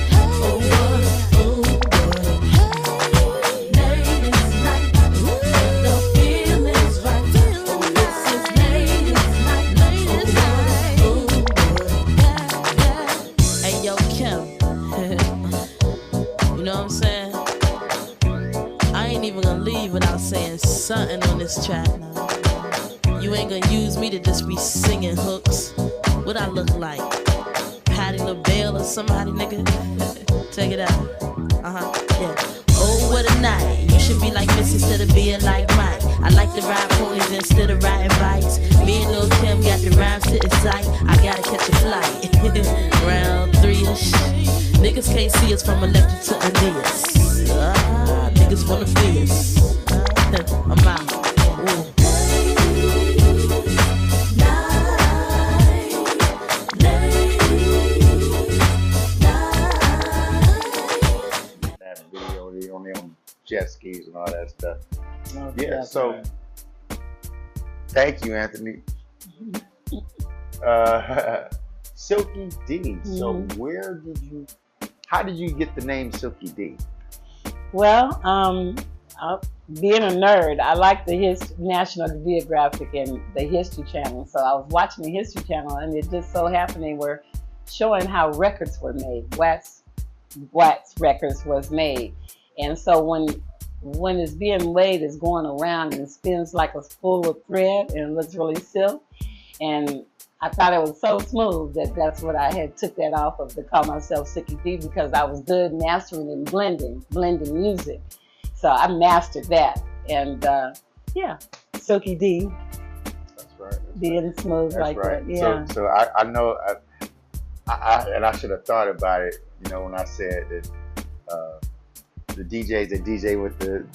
something on this track now. You ain't gonna use me to just be singing hooks. What I look like? Patti LaBelle or somebody, nigga? Take it out. Yeah. Oh, what a night. You should be like Miss instead of being like Mike. I like to ride ponies instead of riding bikes. Me and Lil' Kim got the rhymes to incite. I gotta catch a flight. Round 3-ish. Niggas can't see us from Electric to Aeneas. Niggas wanna be us. I'm out. Ooh. That video on them jet skis and all that stuff. Oh, Yeah, that's so right. thank you, Anthony. Silky D. So how did you get the name Silky D? Well, being a nerd, I like the National Geographic and the History Channel. So I was watching the History Channel, and it just so happened they were showing how records were made, wax records was made. And so when it's being laid, it's going around and it spins like a spool of thread, and it looks really silk. And I thought it was so smooth that's what I had took that off of to call myself Silky D, because I was good mastering and blending music. So I mastered that, and yeah, Silky D. That's right. Being smooth That's like right. that. Yeah. So I know, and I should have thought about it, when I said that the DJs that DJ with the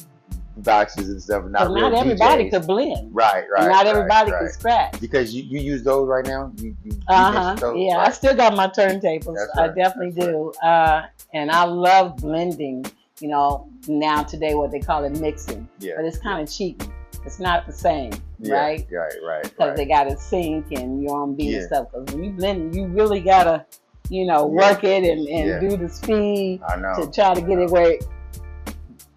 boxes and stuff, not real everybody DJs. could blend. Right. Not everybody could scratch. Because you use those right now? You Yeah, right? I still got my turntables. That's I right. definitely do. And I love blending, now today what they call it mixing. Yeah. But it's kind of cheap. It's not the same, right? Right. Because they got to sync and you're on beat Yeah. and stuff. Because when you blend, you really got to, work it and do the speed I know. to try to get it where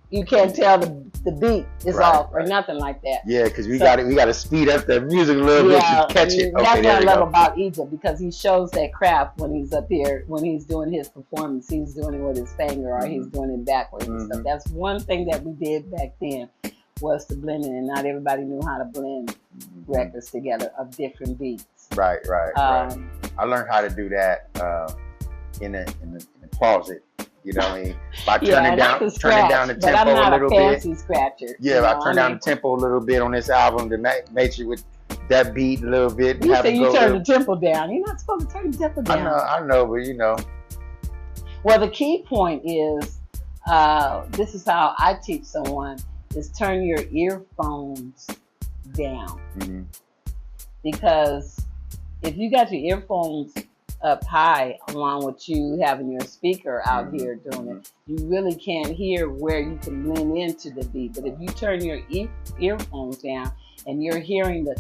you can't tell the beat is Right, off or right. nothing like that. Yeah, because we got to speed up the music a little bit to catch it. That's Okay, what there I we love go. about Egypt, because he shows that craft when he's up here, when he's doing his performance. He's doing it with his finger or he's doing it backwards and stuff. That's one thing that we did back then, was the blending, and not everybody knew how to blend records together of different beats. Right. I learned how to do that in the closet. You know what I mean? By turning down the tempo but I'm not a little a fancy bit. scratcher. Yeah, I turned down the tempo a little bit on this album to make sure with that beat a little bit. You say you turn the tempo down. You're not supposed to turn the tempo down. I know, but Well, the key point is, this is how I teach someone, is turn your earphones down. Mm-hmm. Because if you got your earphones up high along with you having your speaker out here doing it, you really can't hear where you can blend into the beat. But if you turn your earphones down and you're hearing the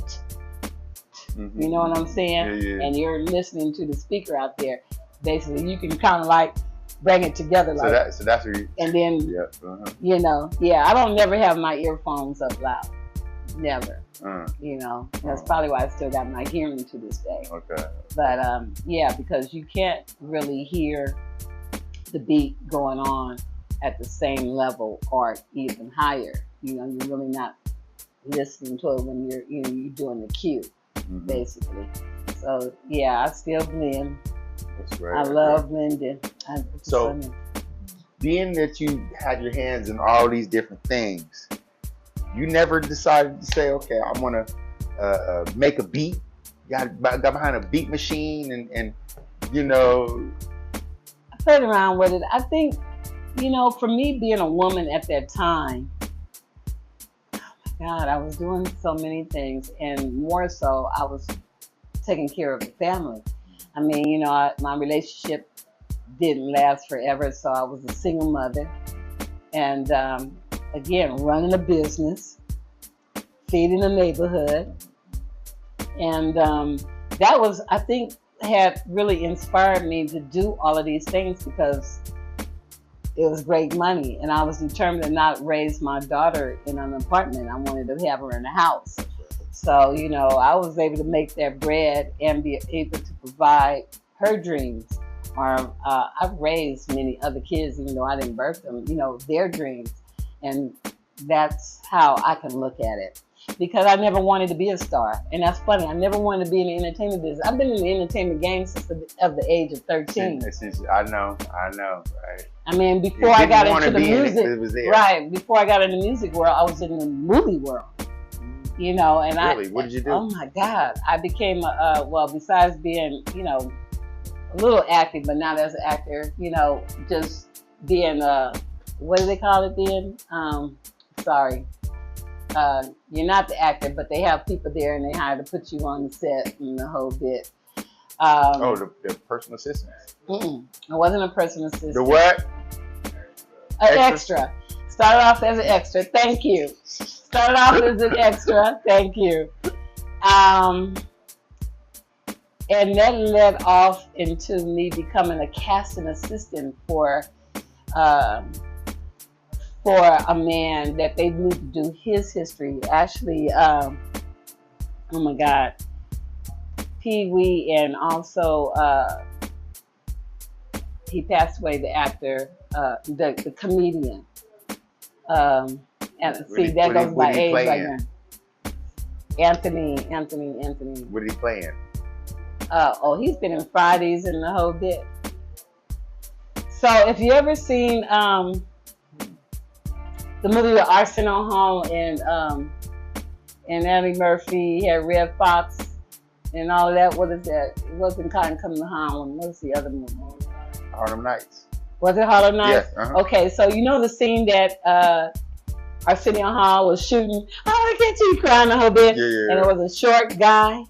you know what I'm saying? Yeah. And you're listening to the speaker out there, basically you can kind of like bring it together like so that's where you, and then I don't never have my earphones up loud. Never. That's probably why I still got my hearing to this day. Okay. But because you can't really hear the beat going on at the same level or even higher. You're really not listening to it when you're doing the cue, basically. So I still blend. That's right. I love blending. So, being that you had your hands in all these different things, you never decided to say, okay, I want to make a beat. Got behind a beat machine and I played around with it. I think, for me being a woman at that time, oh my God, I was doing so many things, and more so, I was taking care of the family. I mean, my relationship didn't last forever, so I was a single mother. And again, running a business, feeding the neighborhood. And that was, I think, had really inspired me to do all of these things, because it was great money. And I was determined to not raise my daughter in an apartment. I wanted to have her in a house. So, I was able to make that bread and be able to provide her dreams. Or I've raised many other kids, even though I didn't birth them, their dreams. And That's how I can look at it. Because I never wanted to be a star. And that's funny. I never wanted to be in the entertainment business. I've been in the entertainment game since the age of 13. I know, right? I mean, before I got into the music, it was there. right? Before I got in the music world, I was in the movie world. You know, and really? What did you do? Oh my God, I became well, besides being, you know, a little active, but not as an actor. You know, just being what do they call it then? Sorry. You're not the actor, but they have people there and they hire to put you on the set and the whole bit. The personal assistant. It wasn't a personal assistant. The what? An extra. Started off as an extra. Thank you. Started off as an extra. Thank you. And that led off into me becoming a casting assistant for a man that they needed to do his history. Actually, oh my God, Pee Wee, and also he passed away. The actor, the comedian. And see, that goes by age right now. Anthony. What did he play in? He's been in Fridays and the whole bit. So if you ever seen the movie with Arsenio Hall and Eddie Murphy, he had Red Fox and all of that. What is that? It wasn't Cotton Come to Harlem. What's the other movie? Harlem Nights. Was it Harlem Nights? Yes. Okay, so you know the scene that Arsenio Hall was shooting. Oh, I get you crying a whole bit. Yeah. And it was a short guy.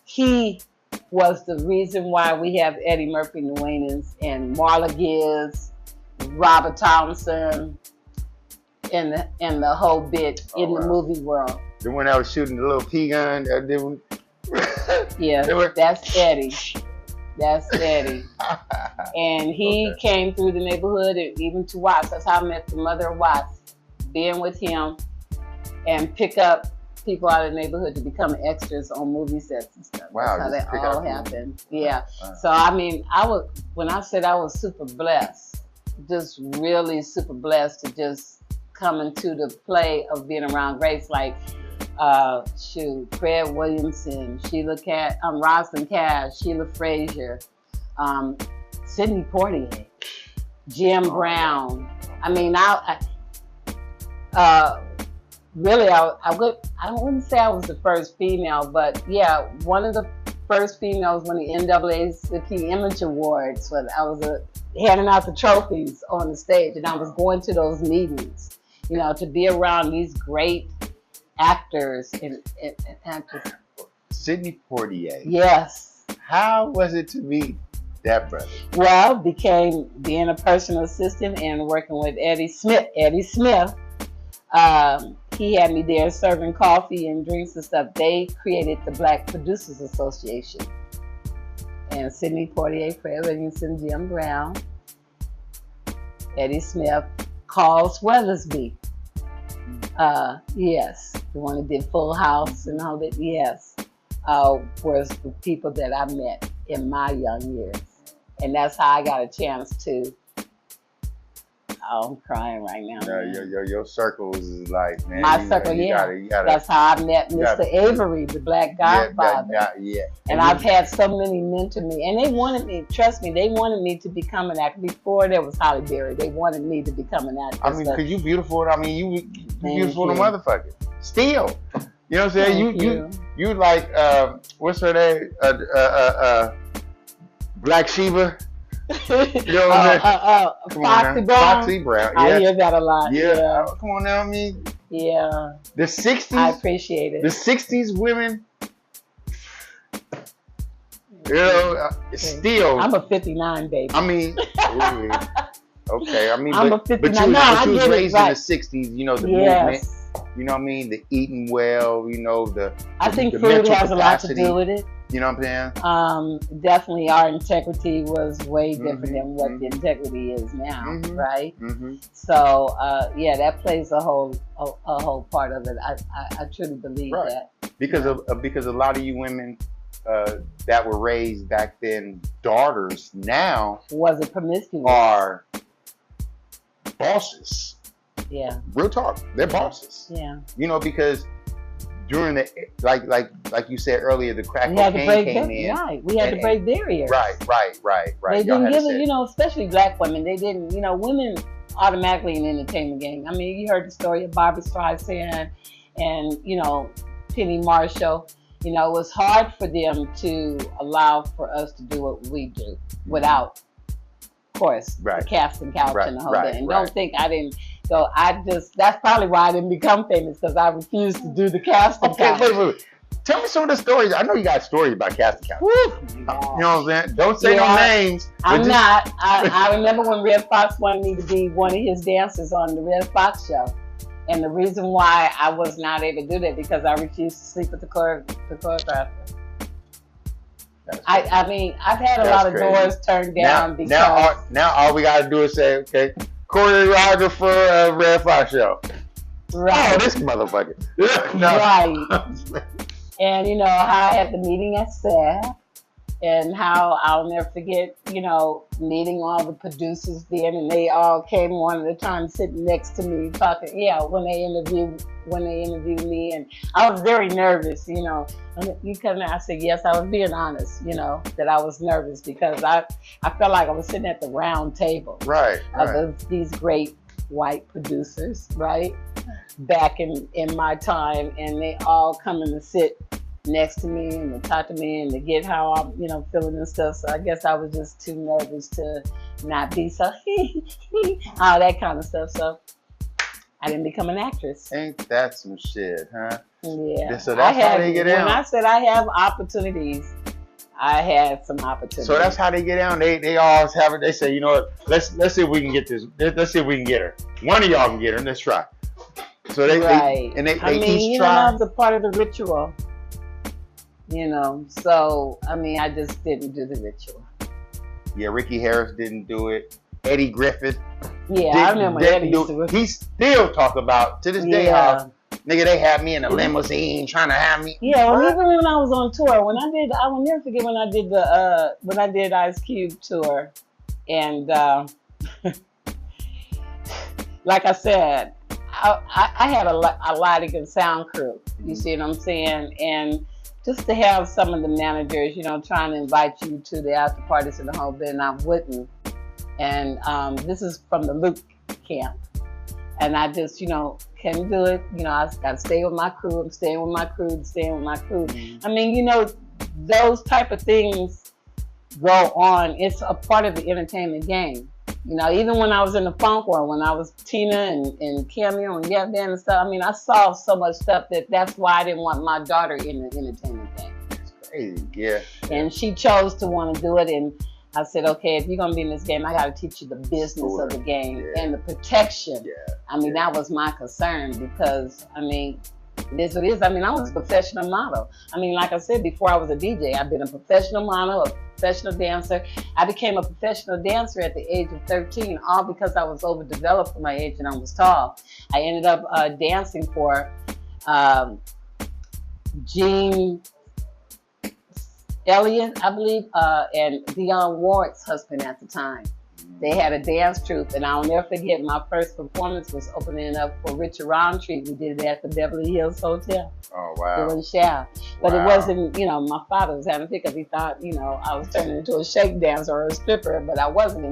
He was the reason why we have Eddie Murphy New Orleans and Marla Gibbs, Robert Townsend, and the whole bit in the movie world. The one that was shooting the little pea gun. Yeah, that's Eddie. That's Eddie. And he came through the neighborhood and even to Watts. That's how I met the mother of Watts. Being with him and pick up people out of the neighborhood to become extras on movie sets and stuff. Wow, that's how that all happened. Yeah. Wow. So I mean, when I said I was super blessed, just really super blessed to just come into the play of being around greats like Fred Williamson, Rosalind Cash, Sheila Frazier, Sidney Poitier, Jim Brown. I mean, really, I wouldn't say I was the first female, but yeah, one of the first females when the NAACP Image Awards, when I was handing out the trophies on the stage, and I was going to those meetings, you know, to be around these great actors and actresses. Sidney Poitier. Yes. How was it to meet that brother? Well, being a personal assistant and working with Eddie Smith. He had me there serving coffee and drinks and stuff. They created the Black Producers Association. And Sidney Poitier, Fred Williamson, Jim Brown, Eddie Smith, Carl Weathersby. Yes, the one that did Full House and all that. Yes, was the people that I met in my young years. And that's how I got a chance to. Oh, I'm crying right now. Your circles is like, man. My circle, yeah. That's how I met Mr. Avery, the Black Godfather. Yeah. And I've had so many mentor me. And they wanted me, trust me, they wanted me to become an actor. Before there was Holly Berry, they wanted me to become an actor. I mean, because you beautiful. I mean, you beautiful the motherfucker. Still. You know what I'm saying? You like, what's her name? Black Sheba. You know what I'm saying? Foxy Brown. Yeah. I hear that a lot. Yeah. Come on now, I mean. Yeah. The 60s. I appreciate it. The 60s women. You know, still. I'm a 59 baby. I mean, okay. I mean, I'm but a 59. you was get raised it, right. in the 60s, you know, the movement. You know what I mean? The eating well, you know, I think the food has capacity. a lot to do with it. You know what I'm saying? Definitely our integrity was way different than what the integrity is now, right? Mm-hmm. So, yeah, that plays a whole part of it. I truly believe that. Because a lot of you women that were raised back then, daughters now wasn't promiscuous, are bosses. Yeah. Real talk, they're bosses. Yeah. You know, because during the like you said earlier, the crack We had to cocaine break came in. right. We had to break barriers. Right. They Y'all didn't had to give say it, you know, especially black women. They didn't, you know, women automatically in the entertainment game. I mean, you heard the story of Barbra Streisand and, you know, Penny Marshall. You know, it was hard for them to allow for us to do what we do without, of course, the casting couch and the whole thing. And don't think I didn't go. That's probably why I didn't become famous, because I refused to do the casting couch. Wait. Tell me some of the stories. I know you got stories about casting couch. You know what I'm saying? Don't say no names. I'm not. I remember when Red Fox wanted me to be one of his dancers on the Red Fox show. And the reason why I was not able to do that because I refused to sleep with the choreographer. I mean, I've had a lot of doors turned down because now all we gotta do is say, okay, choreographer of Red Fox show. Right. Oh, this motherfucker. Right. And you know how I had the meeting at SAG, and how I'll never forget, you know, meeting all the producers then, and they all came one at a time sitting next to me talking. Yeah, when they interviewed me, and I was very nervous. You know, you come in, I said yes, I was being honest. You know that I was nervous because I felt like I was sitting at the round table, right. Of these great white producers, right, back in my time, and they all coming to sit next to me and to talk to me and to get how I'm, you know, feeling and stuff. So I guess I was just too nervous to not be so all that kind of stuff. So I didn't become an actress. Ain't that some shit, huh? Yeah. So that's how they get down. When I said I have opportunities, I had some opportunities. So that's how they get down. They always have it. They say, you know what? Let's see if we can get this. Let's see if we can get her. One of y'all can get her. Let's try. So they each try. That's a part of the ritual. You know, so I mean, I just didn't do the ritual. Yeah, Ricky Harris didn't do it. Eddie Griffith. Yeah, I remember Eddie used to. He still talk about to this day how nigga they had me in a limousine trying to have me. Yeah, well, even when I was on tour, I will never forget when I did Ice Cube tour, and like I said, I had a Latigan sound crew. You see what I'm saying? And just to have some of the managers, you know, trying to invite you to the after parties and the whole bit, and I wouldn't. And this is from the Luke camp. And I just, you know, couldn't do it. You know, I got to stay with my crew. I'm staying with my crew. I mean, you know, those type of things go on. It's a part of the entertainment game. You know, even when I was in the funk world, when I was Tina and Cameo and Gap Band and stuff, I mean, I saw so much stuff that's why I didn't want my daughter in the entertainment game. It's crazy, yeah. And she chose to want to do it, and I said, okay, if you're going to be in this game, I got to teach you the business of the game and the protection. Yeah. I mean, that was my concern because, I mean, it is what it is. I mean, I was a professional model. I mean, like I said, before I was a DJ, I've been a professional model, a professional dancer. I became a professional dancer at the age of 13, all because I was overdeveloped for my age and I was tall. I ended up dancing for Gene Elliott, I believe, and Dionne Warwick's husband at the time. They had a dance troupe, and I'll never forget my first performance was opening up for Richard Roundtree. We did it at the Beverly Hills Hotel. Oh, wow. Doing Shaft. But it wasn't, you know, my father was having a pickup. He thought, you know, I was turning into a shake dancer or a stripper, but I wasn't.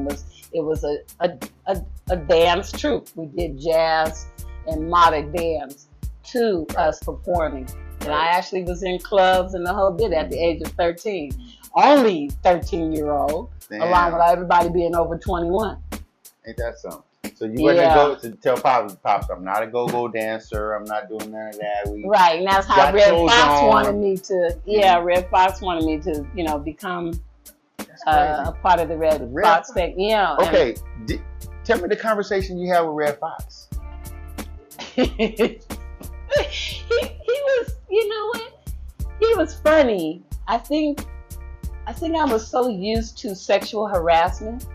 It was a dance troupe. We did jazz and modern dance to us performing. And I actually was in clubs and the whole bit at the age of 13. Only 13-year-old, along with everybody being over 21. Ain't that something? So you went to go to tell Pops, I'm not a go-go dancer. I'm not doing none of that. Right, and that's how Red Fox wanted me to. Yeah, Red Fox wanted me to, you know, become a part of the Red Fox thing. Yeah. Okay, tell me the conversation you had with Red Fox. he was, you know what? He was funny. I think I was so used to sexual harassment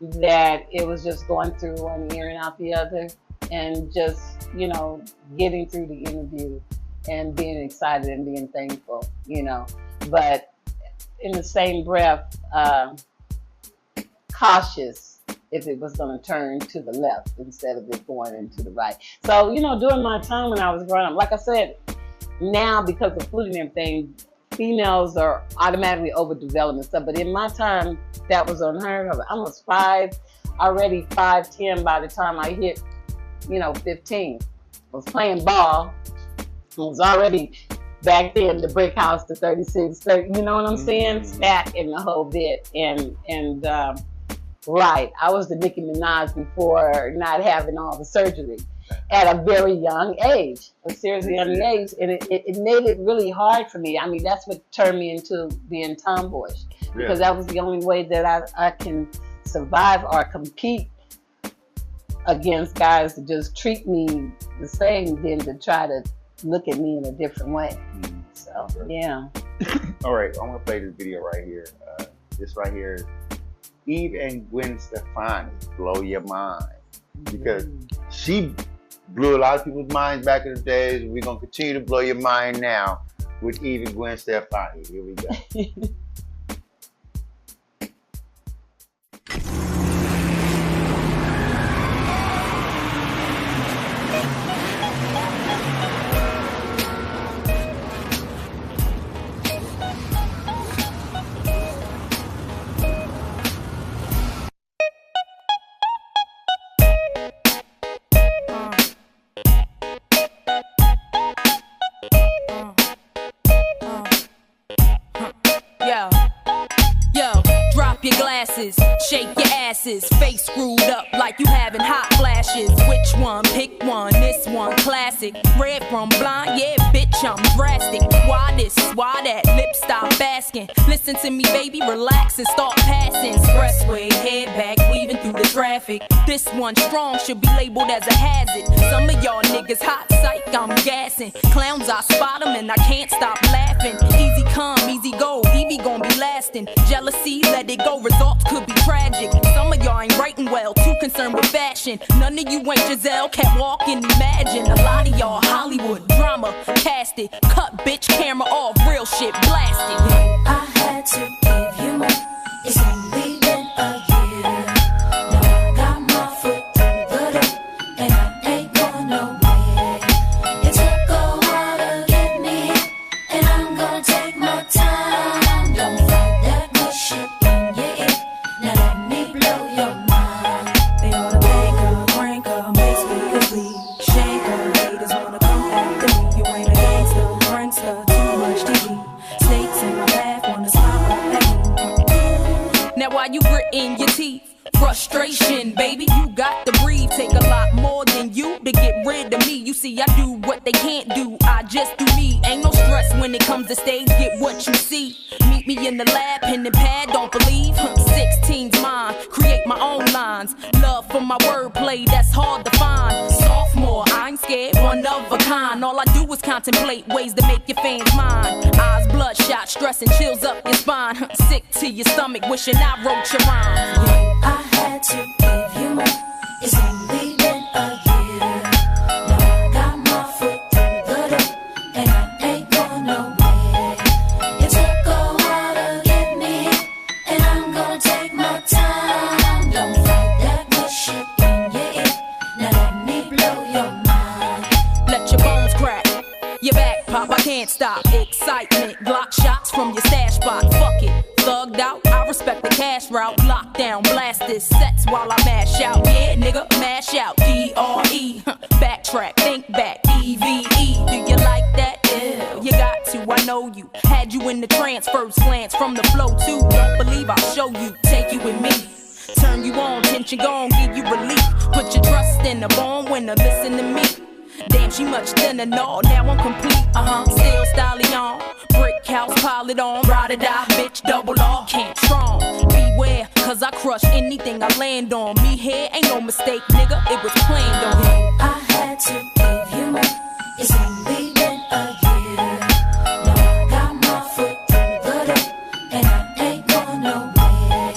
that it was just going through one ear and out the other, and just, you know, getting through the interview and being excited and being thankful, you know. But in the same breath, cautious if it was going to turn to the left instead of it going into the right. So, during my time when I was growing up, like I said, now because of food and everything, females are automatically overdeveloped and stuff. But in my time, that was unheard of. I was already 5'10" by the time I hit, 15. I was playing ball. I was already back then the brick house, the 36, 30, you know what I'm saying? Spat in the whole bit. Right, I was the Nicki Minaj before not having all the surgery at a very young age, a seriously young age. And it made it really hard for me. I mean, that's what turned me into being tomboyish, because that was the only way that I can survive or compete against guys that just treat me the same than to try to look at me in a different way. So, yeah. All right, I'm going to play this video right here. This right here is Eve and Gwen Stefani, Blow Your Mind. Because she blew a lot of people's minds back in the days. We're going to continue to blow your mind now with Eve and Gwen Stefani. Here we go. Your glasses, shake your asses, face screwed up like you having hot flashes. Which one? Pick one. This one classic. Red from blind, yeah, bitch, I'm drastic. Why this? Why that? Lip stop asking. Listen to me, baby, relax and start passing. Expressway, head back, weaving through the traffic. This one strong should be labeled as a hazard. Some of y'all niggas hot psych, I'm gassing. Clowns, I spot them and I can't stop laughing. Easy come, easy go, Evie gon' be lasting. Jealousy, let it go, results could be tragic. Some of y'all ain't writing well, too concerned with fashion. None of you ain't Giselle, can't walk and imagine. A lot of y'all Hollywood drama, cast it. Cut bitch camera off, real shit blasted. I had to give you more. It's only been a year. Now I got my foot through the door, and I ain't going nowhere. It took a while to get me here, and I'm gonna take my time. Don't fight that good shit in your ear. Now let me blow your mind. They ought to make her, crank her, make speakers bleed. Shake her, haters wanna come after me. You ain't a gangster, prankster, too much TV. Snakes in my path wanna smile at me. Now while you gritting your teeth, frustration, baby, you got to breathe. Take a lot more than you to get rid of me. You see, I do what they can't do, I just do me. Ain't no stress when it comes to stage, get what you see. Meet me in the lab, pen and pad, don't believe. 16's mine, create my own lines. Love for my wordplay, that's hard to find. Sophomore, I ain't scared, one of a kind. All I do is contemplate ways to make your fans mine. Eyes bloodshot, stress and chills up your spine. Sick to your stomach, wishing I wrote your rhyme. I had to give you more. It's only been a year. Now I got my foot through the door, and I ain't going nowhere. It took a while to get me here, and I'm gonna take my time. Don't fight that good shit in your ear. Now let me blow your mind. Let your bones crack, your back pop, I can't stop. Excitement, Glock shots from your stash spot. Fuck it, thugged out, I respect the cash route. Lockdown, blast this sets while I mash out. Yeah, nigga, mash out. D-R-E, backtrack, think back. E-V-E, do you like that? Ew, you got to, I know you. Had you in the trance, first glance from the flow too. Don't believe I'll show you, take you with me. Turn you on, tension gone, give you relief. Put your trust in the born winner, listen to me. Damn, she much thinner, no, now I'm complete. Still styling on. Brick house, pile it on. Ride or die, bitch, double R, can't strong. Beware, cause I crush anything I land on. Me here ain't no mistake, nigga, it was planned on. I had to give you more. It's only been a year. Now I got my foot through the door, and I ain't going nowhere.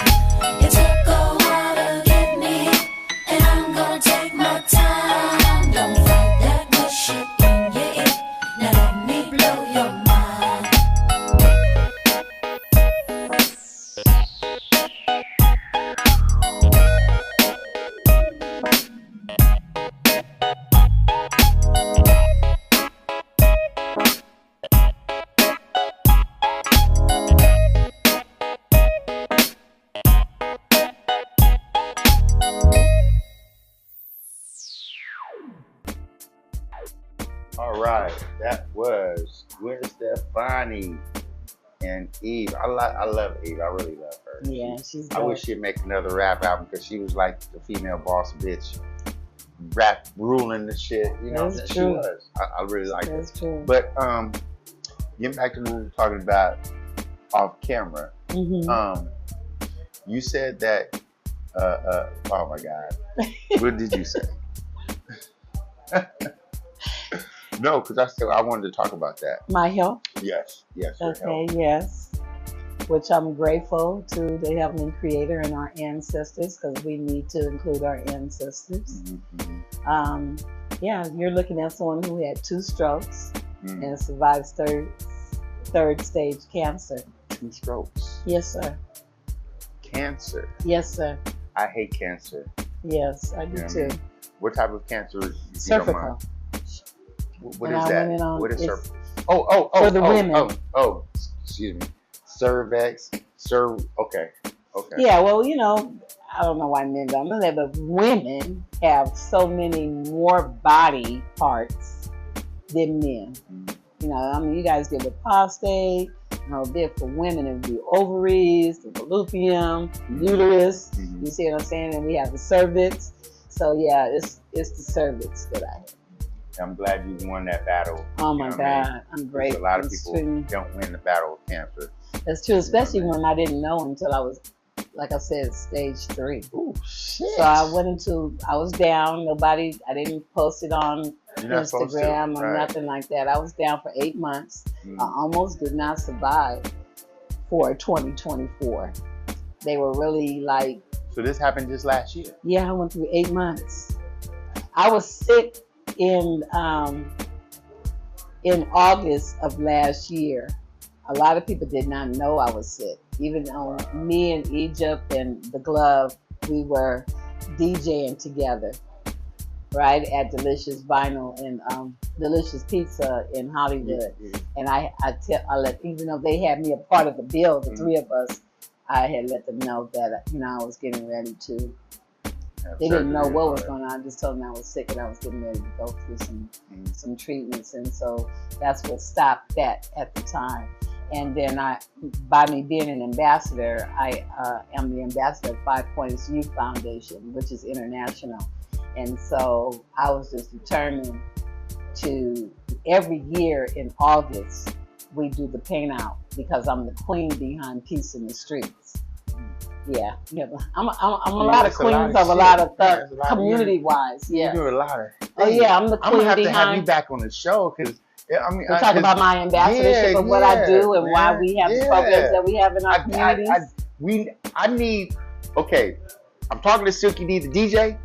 It took a while to get me here, and I'm gonna take my time. Don't fight that good shit in your ear. Now let me blow your mind. That was Gwen Stefani and Eve. I love Eve. I really love her. Yeah, she's I wish she'd make another rap album because she was like the female boss bitch, rap ruling the shit. You know, That's she true. was. I really like her. That's true. But getting back to what we were talking about off camera, you said that. Oh my God, what did you say? No, because I wanted to talk about that. My health. Yes, your Okay, health. yes. Which I'm grateful to the Heavenly Creator and our ancestors, because we need to include our ancestors. Yeah, you're looking at someone who had 2 strokes and survived third stage cancer. 2 strokes. Yes, sir. Cancer. Yes, sir. I hate cancer. Yes, I do You know too. what I mean? What type of cancer is Cervical. What And is I that? went on- What is it's cervical? Oh, for the women. Excuse me. Cervix. Okay. Yeah, well, you know, I don't know why men don't know that, but women have so many more body parts than men. You know, I mean, you guys deal with prostate. You know, there for women, it would be ovaries, the fallopian, uterus. You see what I'm saying? And we have the cervix. So yeah, it's the cervix that I have. I'm glad you won that battle. Oh my You know what I mean? God, I'm grateful. A lot of It's people true. don't win the battle of cancer. That's true, especially when I didn't know until I was, like I said, stage 3. Oh shit! So I was down. I didn't post it on You're not supposed to, Instagram or right. nothing like that. I was down for 8 months. I almost did not survive for 2024. They were really like, So this happened just last year. yeah, I went through 8 months. I was sick in August of last year. A lot of people did not know I was sick. Even though me and Egypt and the Glove, we were DJing together, right, at Delicious Vinyl and Delicious Pizza in Hollywood. And I let, even though they had me a part of the bill, the 3 of us, I had let them know that, you know, I was getting ready to. They didn't know what was going on. I just told them I was sick and I was getting ready to go through some treatments. And so that's what stopped that at the time. And then by me being an ambassador, I am the ambassador of 5 Points Youth Foundation, which is international. And so I was just determined to, every year in August, we do the paint out because I'm the queen behind Peace in the Streets. Yeah, I'm a lot of queens of a lot of stuff, community-wise. Yeah, You do a lot of. Oh yeah, I'm the I'm queen gonna have behind. to have you back on the show because I mean, We're talking about my ambassadorship of what I do and why we have the programs that we have in our communities. I need. Okay, I'm talking to Silky D, the DJ.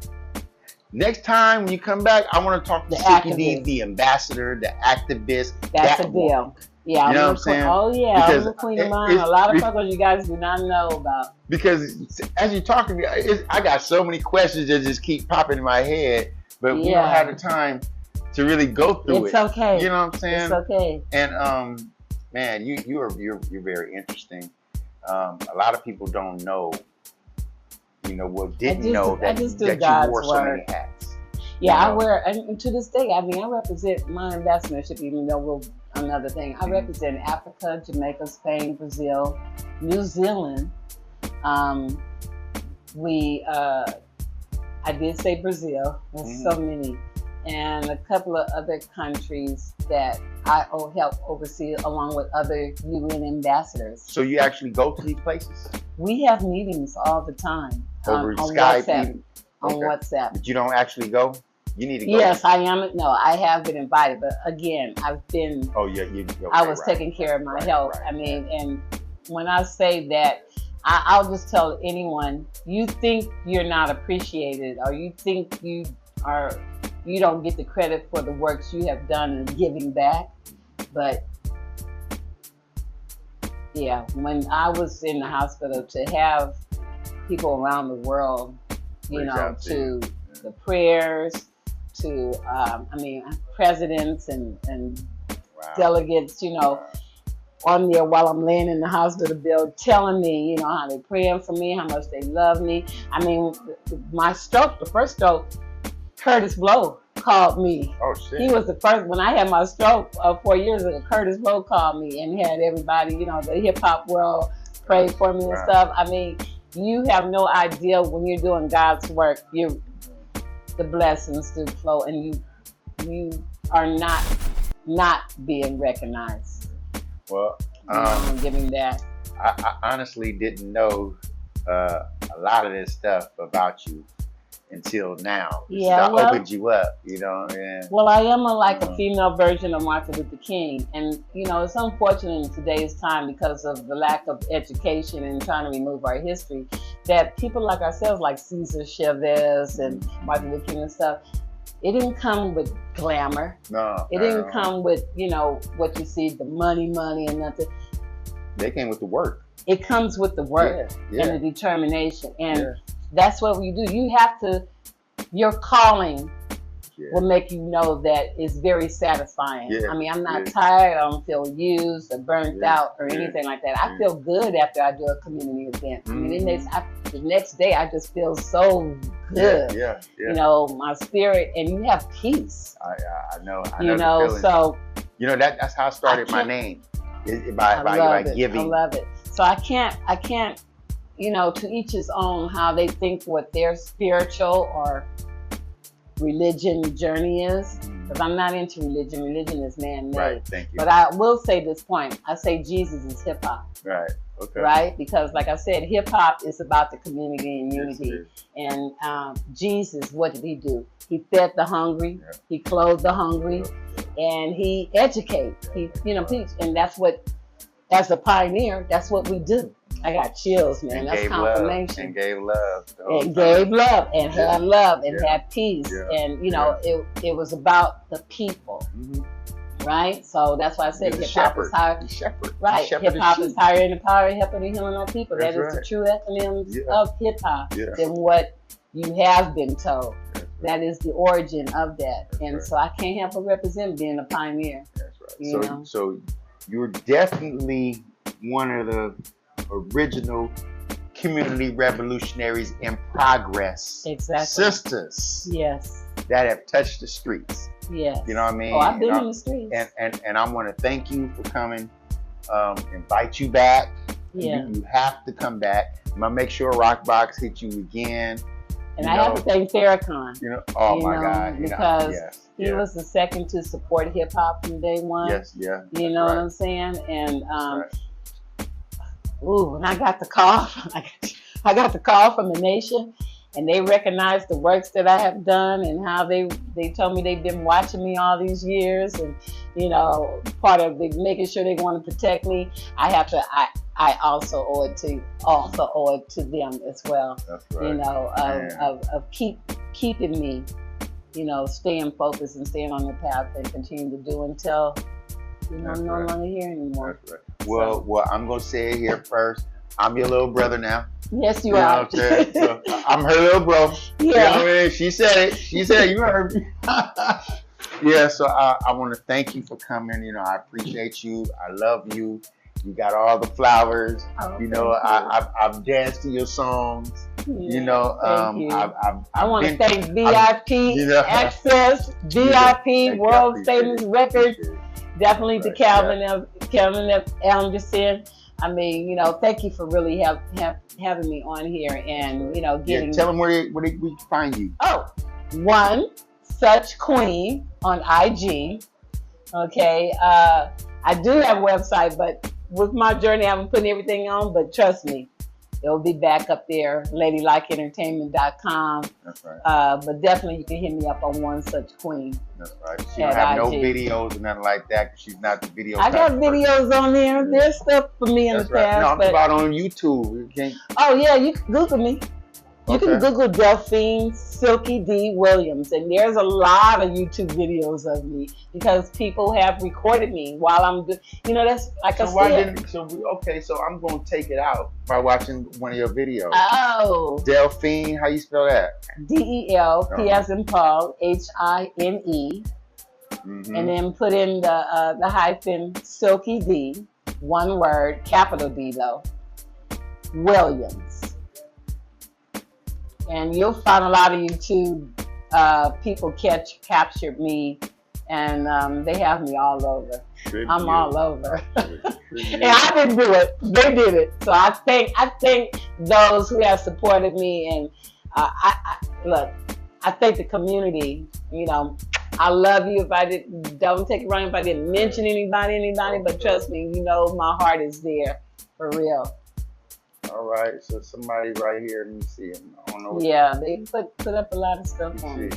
Next time when you come back, I want to talk to The Silky D, activist. the ambassador, the activist. That's that a deal. Yeah, You know I'm what I'm the saying? Oh yeah, Because I'm the queen of it- mine. it's- A lot of programs you guys do not know about. Because as you're talking to me, I got so many questions that just keep popping in my head, but we don't have the time to really go through It's it. okay. You know what I'm saying? It's okay. And man, you're very interesting. A lot of people don't know, didn't know I that, just do that you God's wore so word. many hats. Yeah, You I know? wear, and to this day, I mean, I represent my ambassadorship, even though another thing. I represent Africa, Jamaica, Spain, Brazil, New Zealand. I did say Brazil. There's so many. And a couple of other countries that I help oversee along with other UN ambassadors. So you actually go to these places We have meetings all the time over on Skype, WhatsApp. even? On Okay. WhatsApp. But you don't actually go. You need to go. Yes, I am. No, I have been invited, but again, I've been. Oh yeah, you. Okay, I was right. taking care of my Right, health. right, I mean, and when I say that, I'll just tell anyone: you think you're not appreciated, or you think you don't get the credit for the works you have done in giving back. But yeah, when I was in the hospital, to have people around the world, Reach out to you. the prayers, to presidents and Wow. delegates, on there while I'm laying in the hospital bill, telling me, how they're praying for me, how much they love me. I mean, my stroke, the first stroke, Curtis Blow called me. Oh shit. He was the first, when I had my stroke 4 years ago, Curtis Rowe called me and had everybody, you know, the hip hop world pray for me and Right. stuff. I mean, you have no idea when you're doing God's work, the blessings do flow, and you are not being recognized. Well, Giving that. I honestly didn't know a lot of this stuff about you until now. Yeah, I opened you up, you know, and Well, I am a female version of Martin Luther King, and you know it's unfortunate in today's time because of the lack of education and trying to remove our history that people like ourselves, like Cesar Chavez and Martin Luther King and stuff, it didn't come with glamour. no, It didn't come with what you see, the money and nothing. They came with the work. It comes with the work Yeah. and the determination, and Yeah. that's what we do. You have to. Your calling Yeah. will make you know that it's very satisfying. Yeah, I mean, I'm not yeah. tired. I don't feel used or burnt Yeah, out or yeah, anything like that. I yeah. feel good after I do a community event. I mean, Mhm. the next day I just feel so good. Yeah. You know, my spirit, and you have peace. I know. I You the know, feeling. so You know that's how I started my can't- name. I love it. Giving. I love it. So I can't. To each his own how they think what their spiritual or religion journey is. Because I'm not into religion. Religion is man-made. Right. Thank you. But I will say this point. I say Jesus is hip hop, Right. Okay. right? Because like I said, hip hop is about the community and Yes, unity. it is. And Jesus, what did he do? He fed the hungry. Yeah. He clothed the hungry. And he educated. He, teach. And that's what, as a pioneer, that's what we do. I got chills, man. And That's gave love. confirmation. And gave love. the whole And time. gave love and Yeah. had love and Yeah. had peace. Yeah. And, it was about the people, Mhm. right? So that's why I said He's a hip hop is shepherd. higher. He's shepherd. Right, He's shepherd hip hop of is sheep. higher in the power of helping and healing our people. That's That is the right. true eponyms Yeah. of hip hop Yeah. than what you have been told. That's right. That is the origin of that. That's And right. so I can't help but represent being a pioneer. That's right. You know? So you're definitely one of the original community revolutionaries in progress. Exactly. Sisters Yes. that have touched the streets. Yes. You know what I mean? Oh, I've been You know, in the streets. and I want to thank you for coming. Invite you back. Yeah. You have to come back. I'm gonna make sure Rockbox hit you again. And you I have know, to thank Farrakhan. Oh you my know, God. because yes, He yeah, was the second to support hip hop from day one. yes, yeah. You know what I'm saying? And Right. when I got the call, I got the call from the nation, and they recognized the works that I have done and how they told me they've been watching me all these years, and part of making sure they want to protect me. I also owe it to them as well. That's right. Of keeping me, staying focused and staying on the path and continue to do until That's I'm no right. longer here anymore. That's right. Well, I'm gonna say it here first. I'm your little brother now. Yes, you know are. what I'm saying? So, I'm her little bro. You know what I mean? She said it. She said it. You heard me. Yeah, so I want to thank you for coming. I appreciate you. I love you. You got all the flowers. Oh, I've danced to your songs. thank you. I want to thank VIP Access, VIP World Famous Records. Definitely to Kelvin F. Anderson. I mean, thank you for really having me on here and getting. Tell them where they can find you. One Such Queen on IG. Okay, I do have a website, but with my journey, I haven't put everything on. But trust me, it'll be back up there. LadyLikeEntertainment.com. That's right. But definitely, you can hit me up on One Such Queen. That's right. She don't have no IG. videos or nothing like that. 'Cause she's not the video. I got type of person. videos on there. There's stuff for me in That's the right. past. No, I'm but about on YouTube. You can't. oh yeah, you can Google me. You Okay. Mm-hmm. can Google Delphine Silky D. Williams, and there's a lot of YouTube videos of me because people have recorded me while I'm that's like So I why said. didn't? So I'm gonna take it out by watching one of your videos. Oh, Delphine, how you spell that? DELP as in Paul, HINE, Mhm. and then put in the hyphen Silky D, one word, capital D though, Williams. And you'll find a lot of YouTube people captured me, and they have me all over. I'm all over. And I didn't do it. They did it. So I thank those who have supported me, and look, I thank the community. You know, I love you. If I don't take it wrong if I didn't mention anybody, but trust me, you know my heart is there for real. All right, so somebody right here, let me see. I don't know. Yeah, they put up a lot of stuff on me.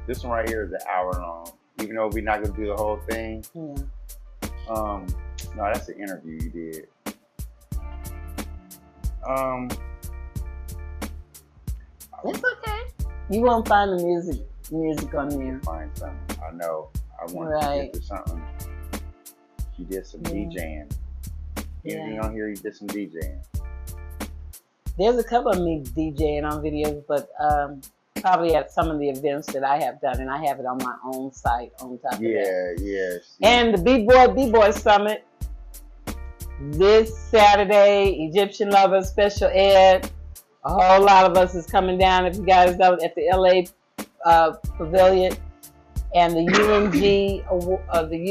This one right here is an hour long. Even though we're not gonna do the whole thing. Yeah. No, that's an interview you did. It's okay. You won't find the music on there. Find something. I know. I want to get to something. She did some DJing. Anything on here? You did some DJing. There's a couple of me DJing on videos, but probably at some of the events that I have done, and I have it on my own site on top of that. Yeah. And the B-Boy Summit this Saturday, Egyptian Lovers Special Ed. A whole lot of us is coming down, if you guys know, at the LA Pavilion. And the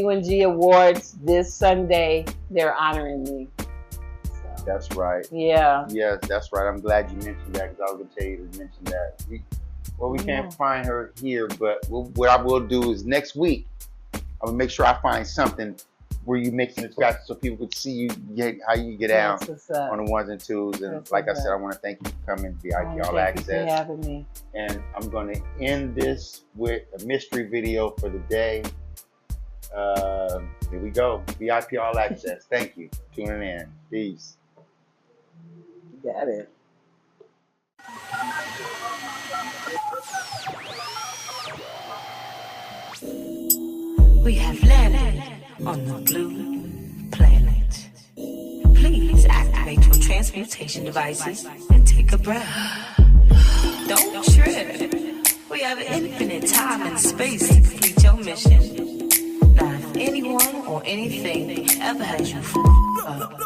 UNG Awards this Sunday, they're honoring me. So, that's right. Yeah. Yes, that's right. I'm glad you mentioned that, because I was going to tell you to mention that. We can't find her here, but what I will do is next week, I'm going to make sure I find something where you mixing the scratches so people could see how you get out on the ones and twos. And like I said, I want to thank you for coming to VIP All Access. Thank you for having me. And I'm going to end this with a mystery video for the day. Here we go. VIP All Access. Thank you for tuning in. Peace. You got it. We have landed on the blue planet. Please activate your transmutation devices and take a breath. Don't trip. We have infinite time and space to complete your mission. Now, if anyone or anything ever has you up,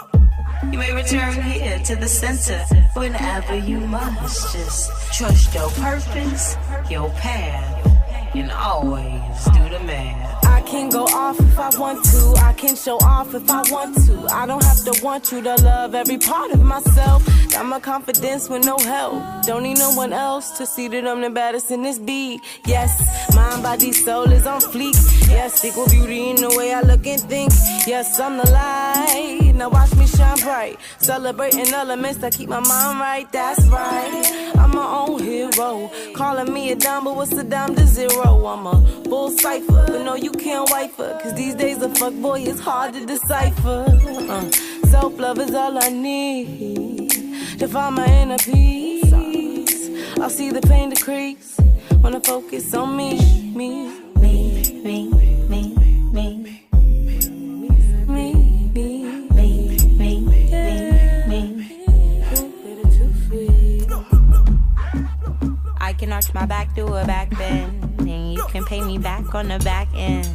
you may return here to the center whenever you must. Just trust your purpose, your path, and always do the math. I can go off if I want to. I can show off if I want to. I don't have to want you to love every part of myself. Got my confidence with no help. Don't need no one else to see that I'm the baddest in this beat. Yes, mind, body, soul is on fleek. Yes, equal beauty in the way I look and think. Yes, I'm the light. Now watch me shine bright. Celebrating elements that keep my mind right. That's right. I'm my own hero. Calling me a dime, but what's a dime to zero? I'm a full cipher, but no, you can't wipe her. Cause these days a fuck boy is hard to decipher. Self-love is all I need to find my inner peace. I'll see the pain decrease when I focus on me. I can arch my back, do a back bend, and you can pay me back on the back end.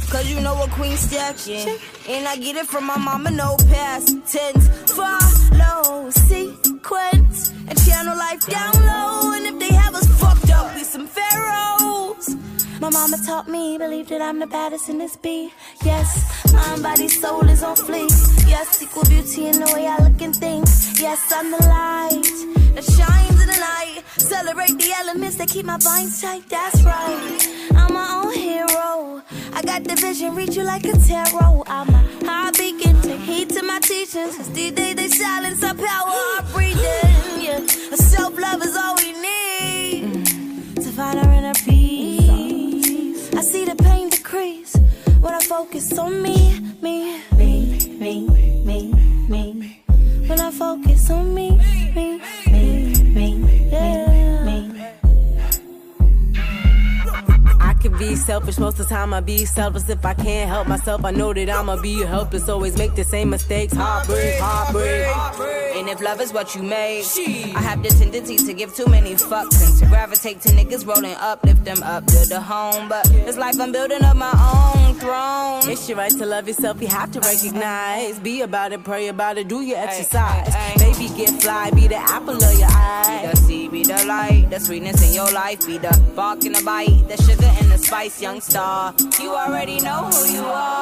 Cause you know what queen steps in. And I get it from my mama, no past tense. Follow sequence and channel life down low. And if they have us fucked up, we some pharaohs. My mama taught me, believe that I'm the baddest in this beat. Yes, mind, body, soul is on fleek. Yes, equal beauty in the way I look and think. Yes, I'm the light that shines in the night. Celebrate the elements that keep my vines tight. That's right, I'm my own hero. I got the vision, read you like a tarot. I'm a high beacon, take heed to my teachings. Cause these days they silence our power, our breathing. Yeah, self-love is all we need to find our inner peace. I see the pain decrease when I focus on me. When I focus on me. Yeah. I could be selfish. Most of the time I be selfless. If I can't help myself, I know that I'ma be helpless. Always make the same mistakes. Heartbreak, heartbreak. And if love is what you made, I have the tendency to give too many fucks and to gravitate to niggas rolling up, lift them up to the home. But it's like I'm building up my own throne. It's your right to love yourself, you have to recognize. Be about it, pray about it, do your exercise. Baby, get fly, be the apple of your eye. Be the seed, be the light, the sweetness in your life. Be the bark and the bite, the sugar and the spice, young star. You already know who you are.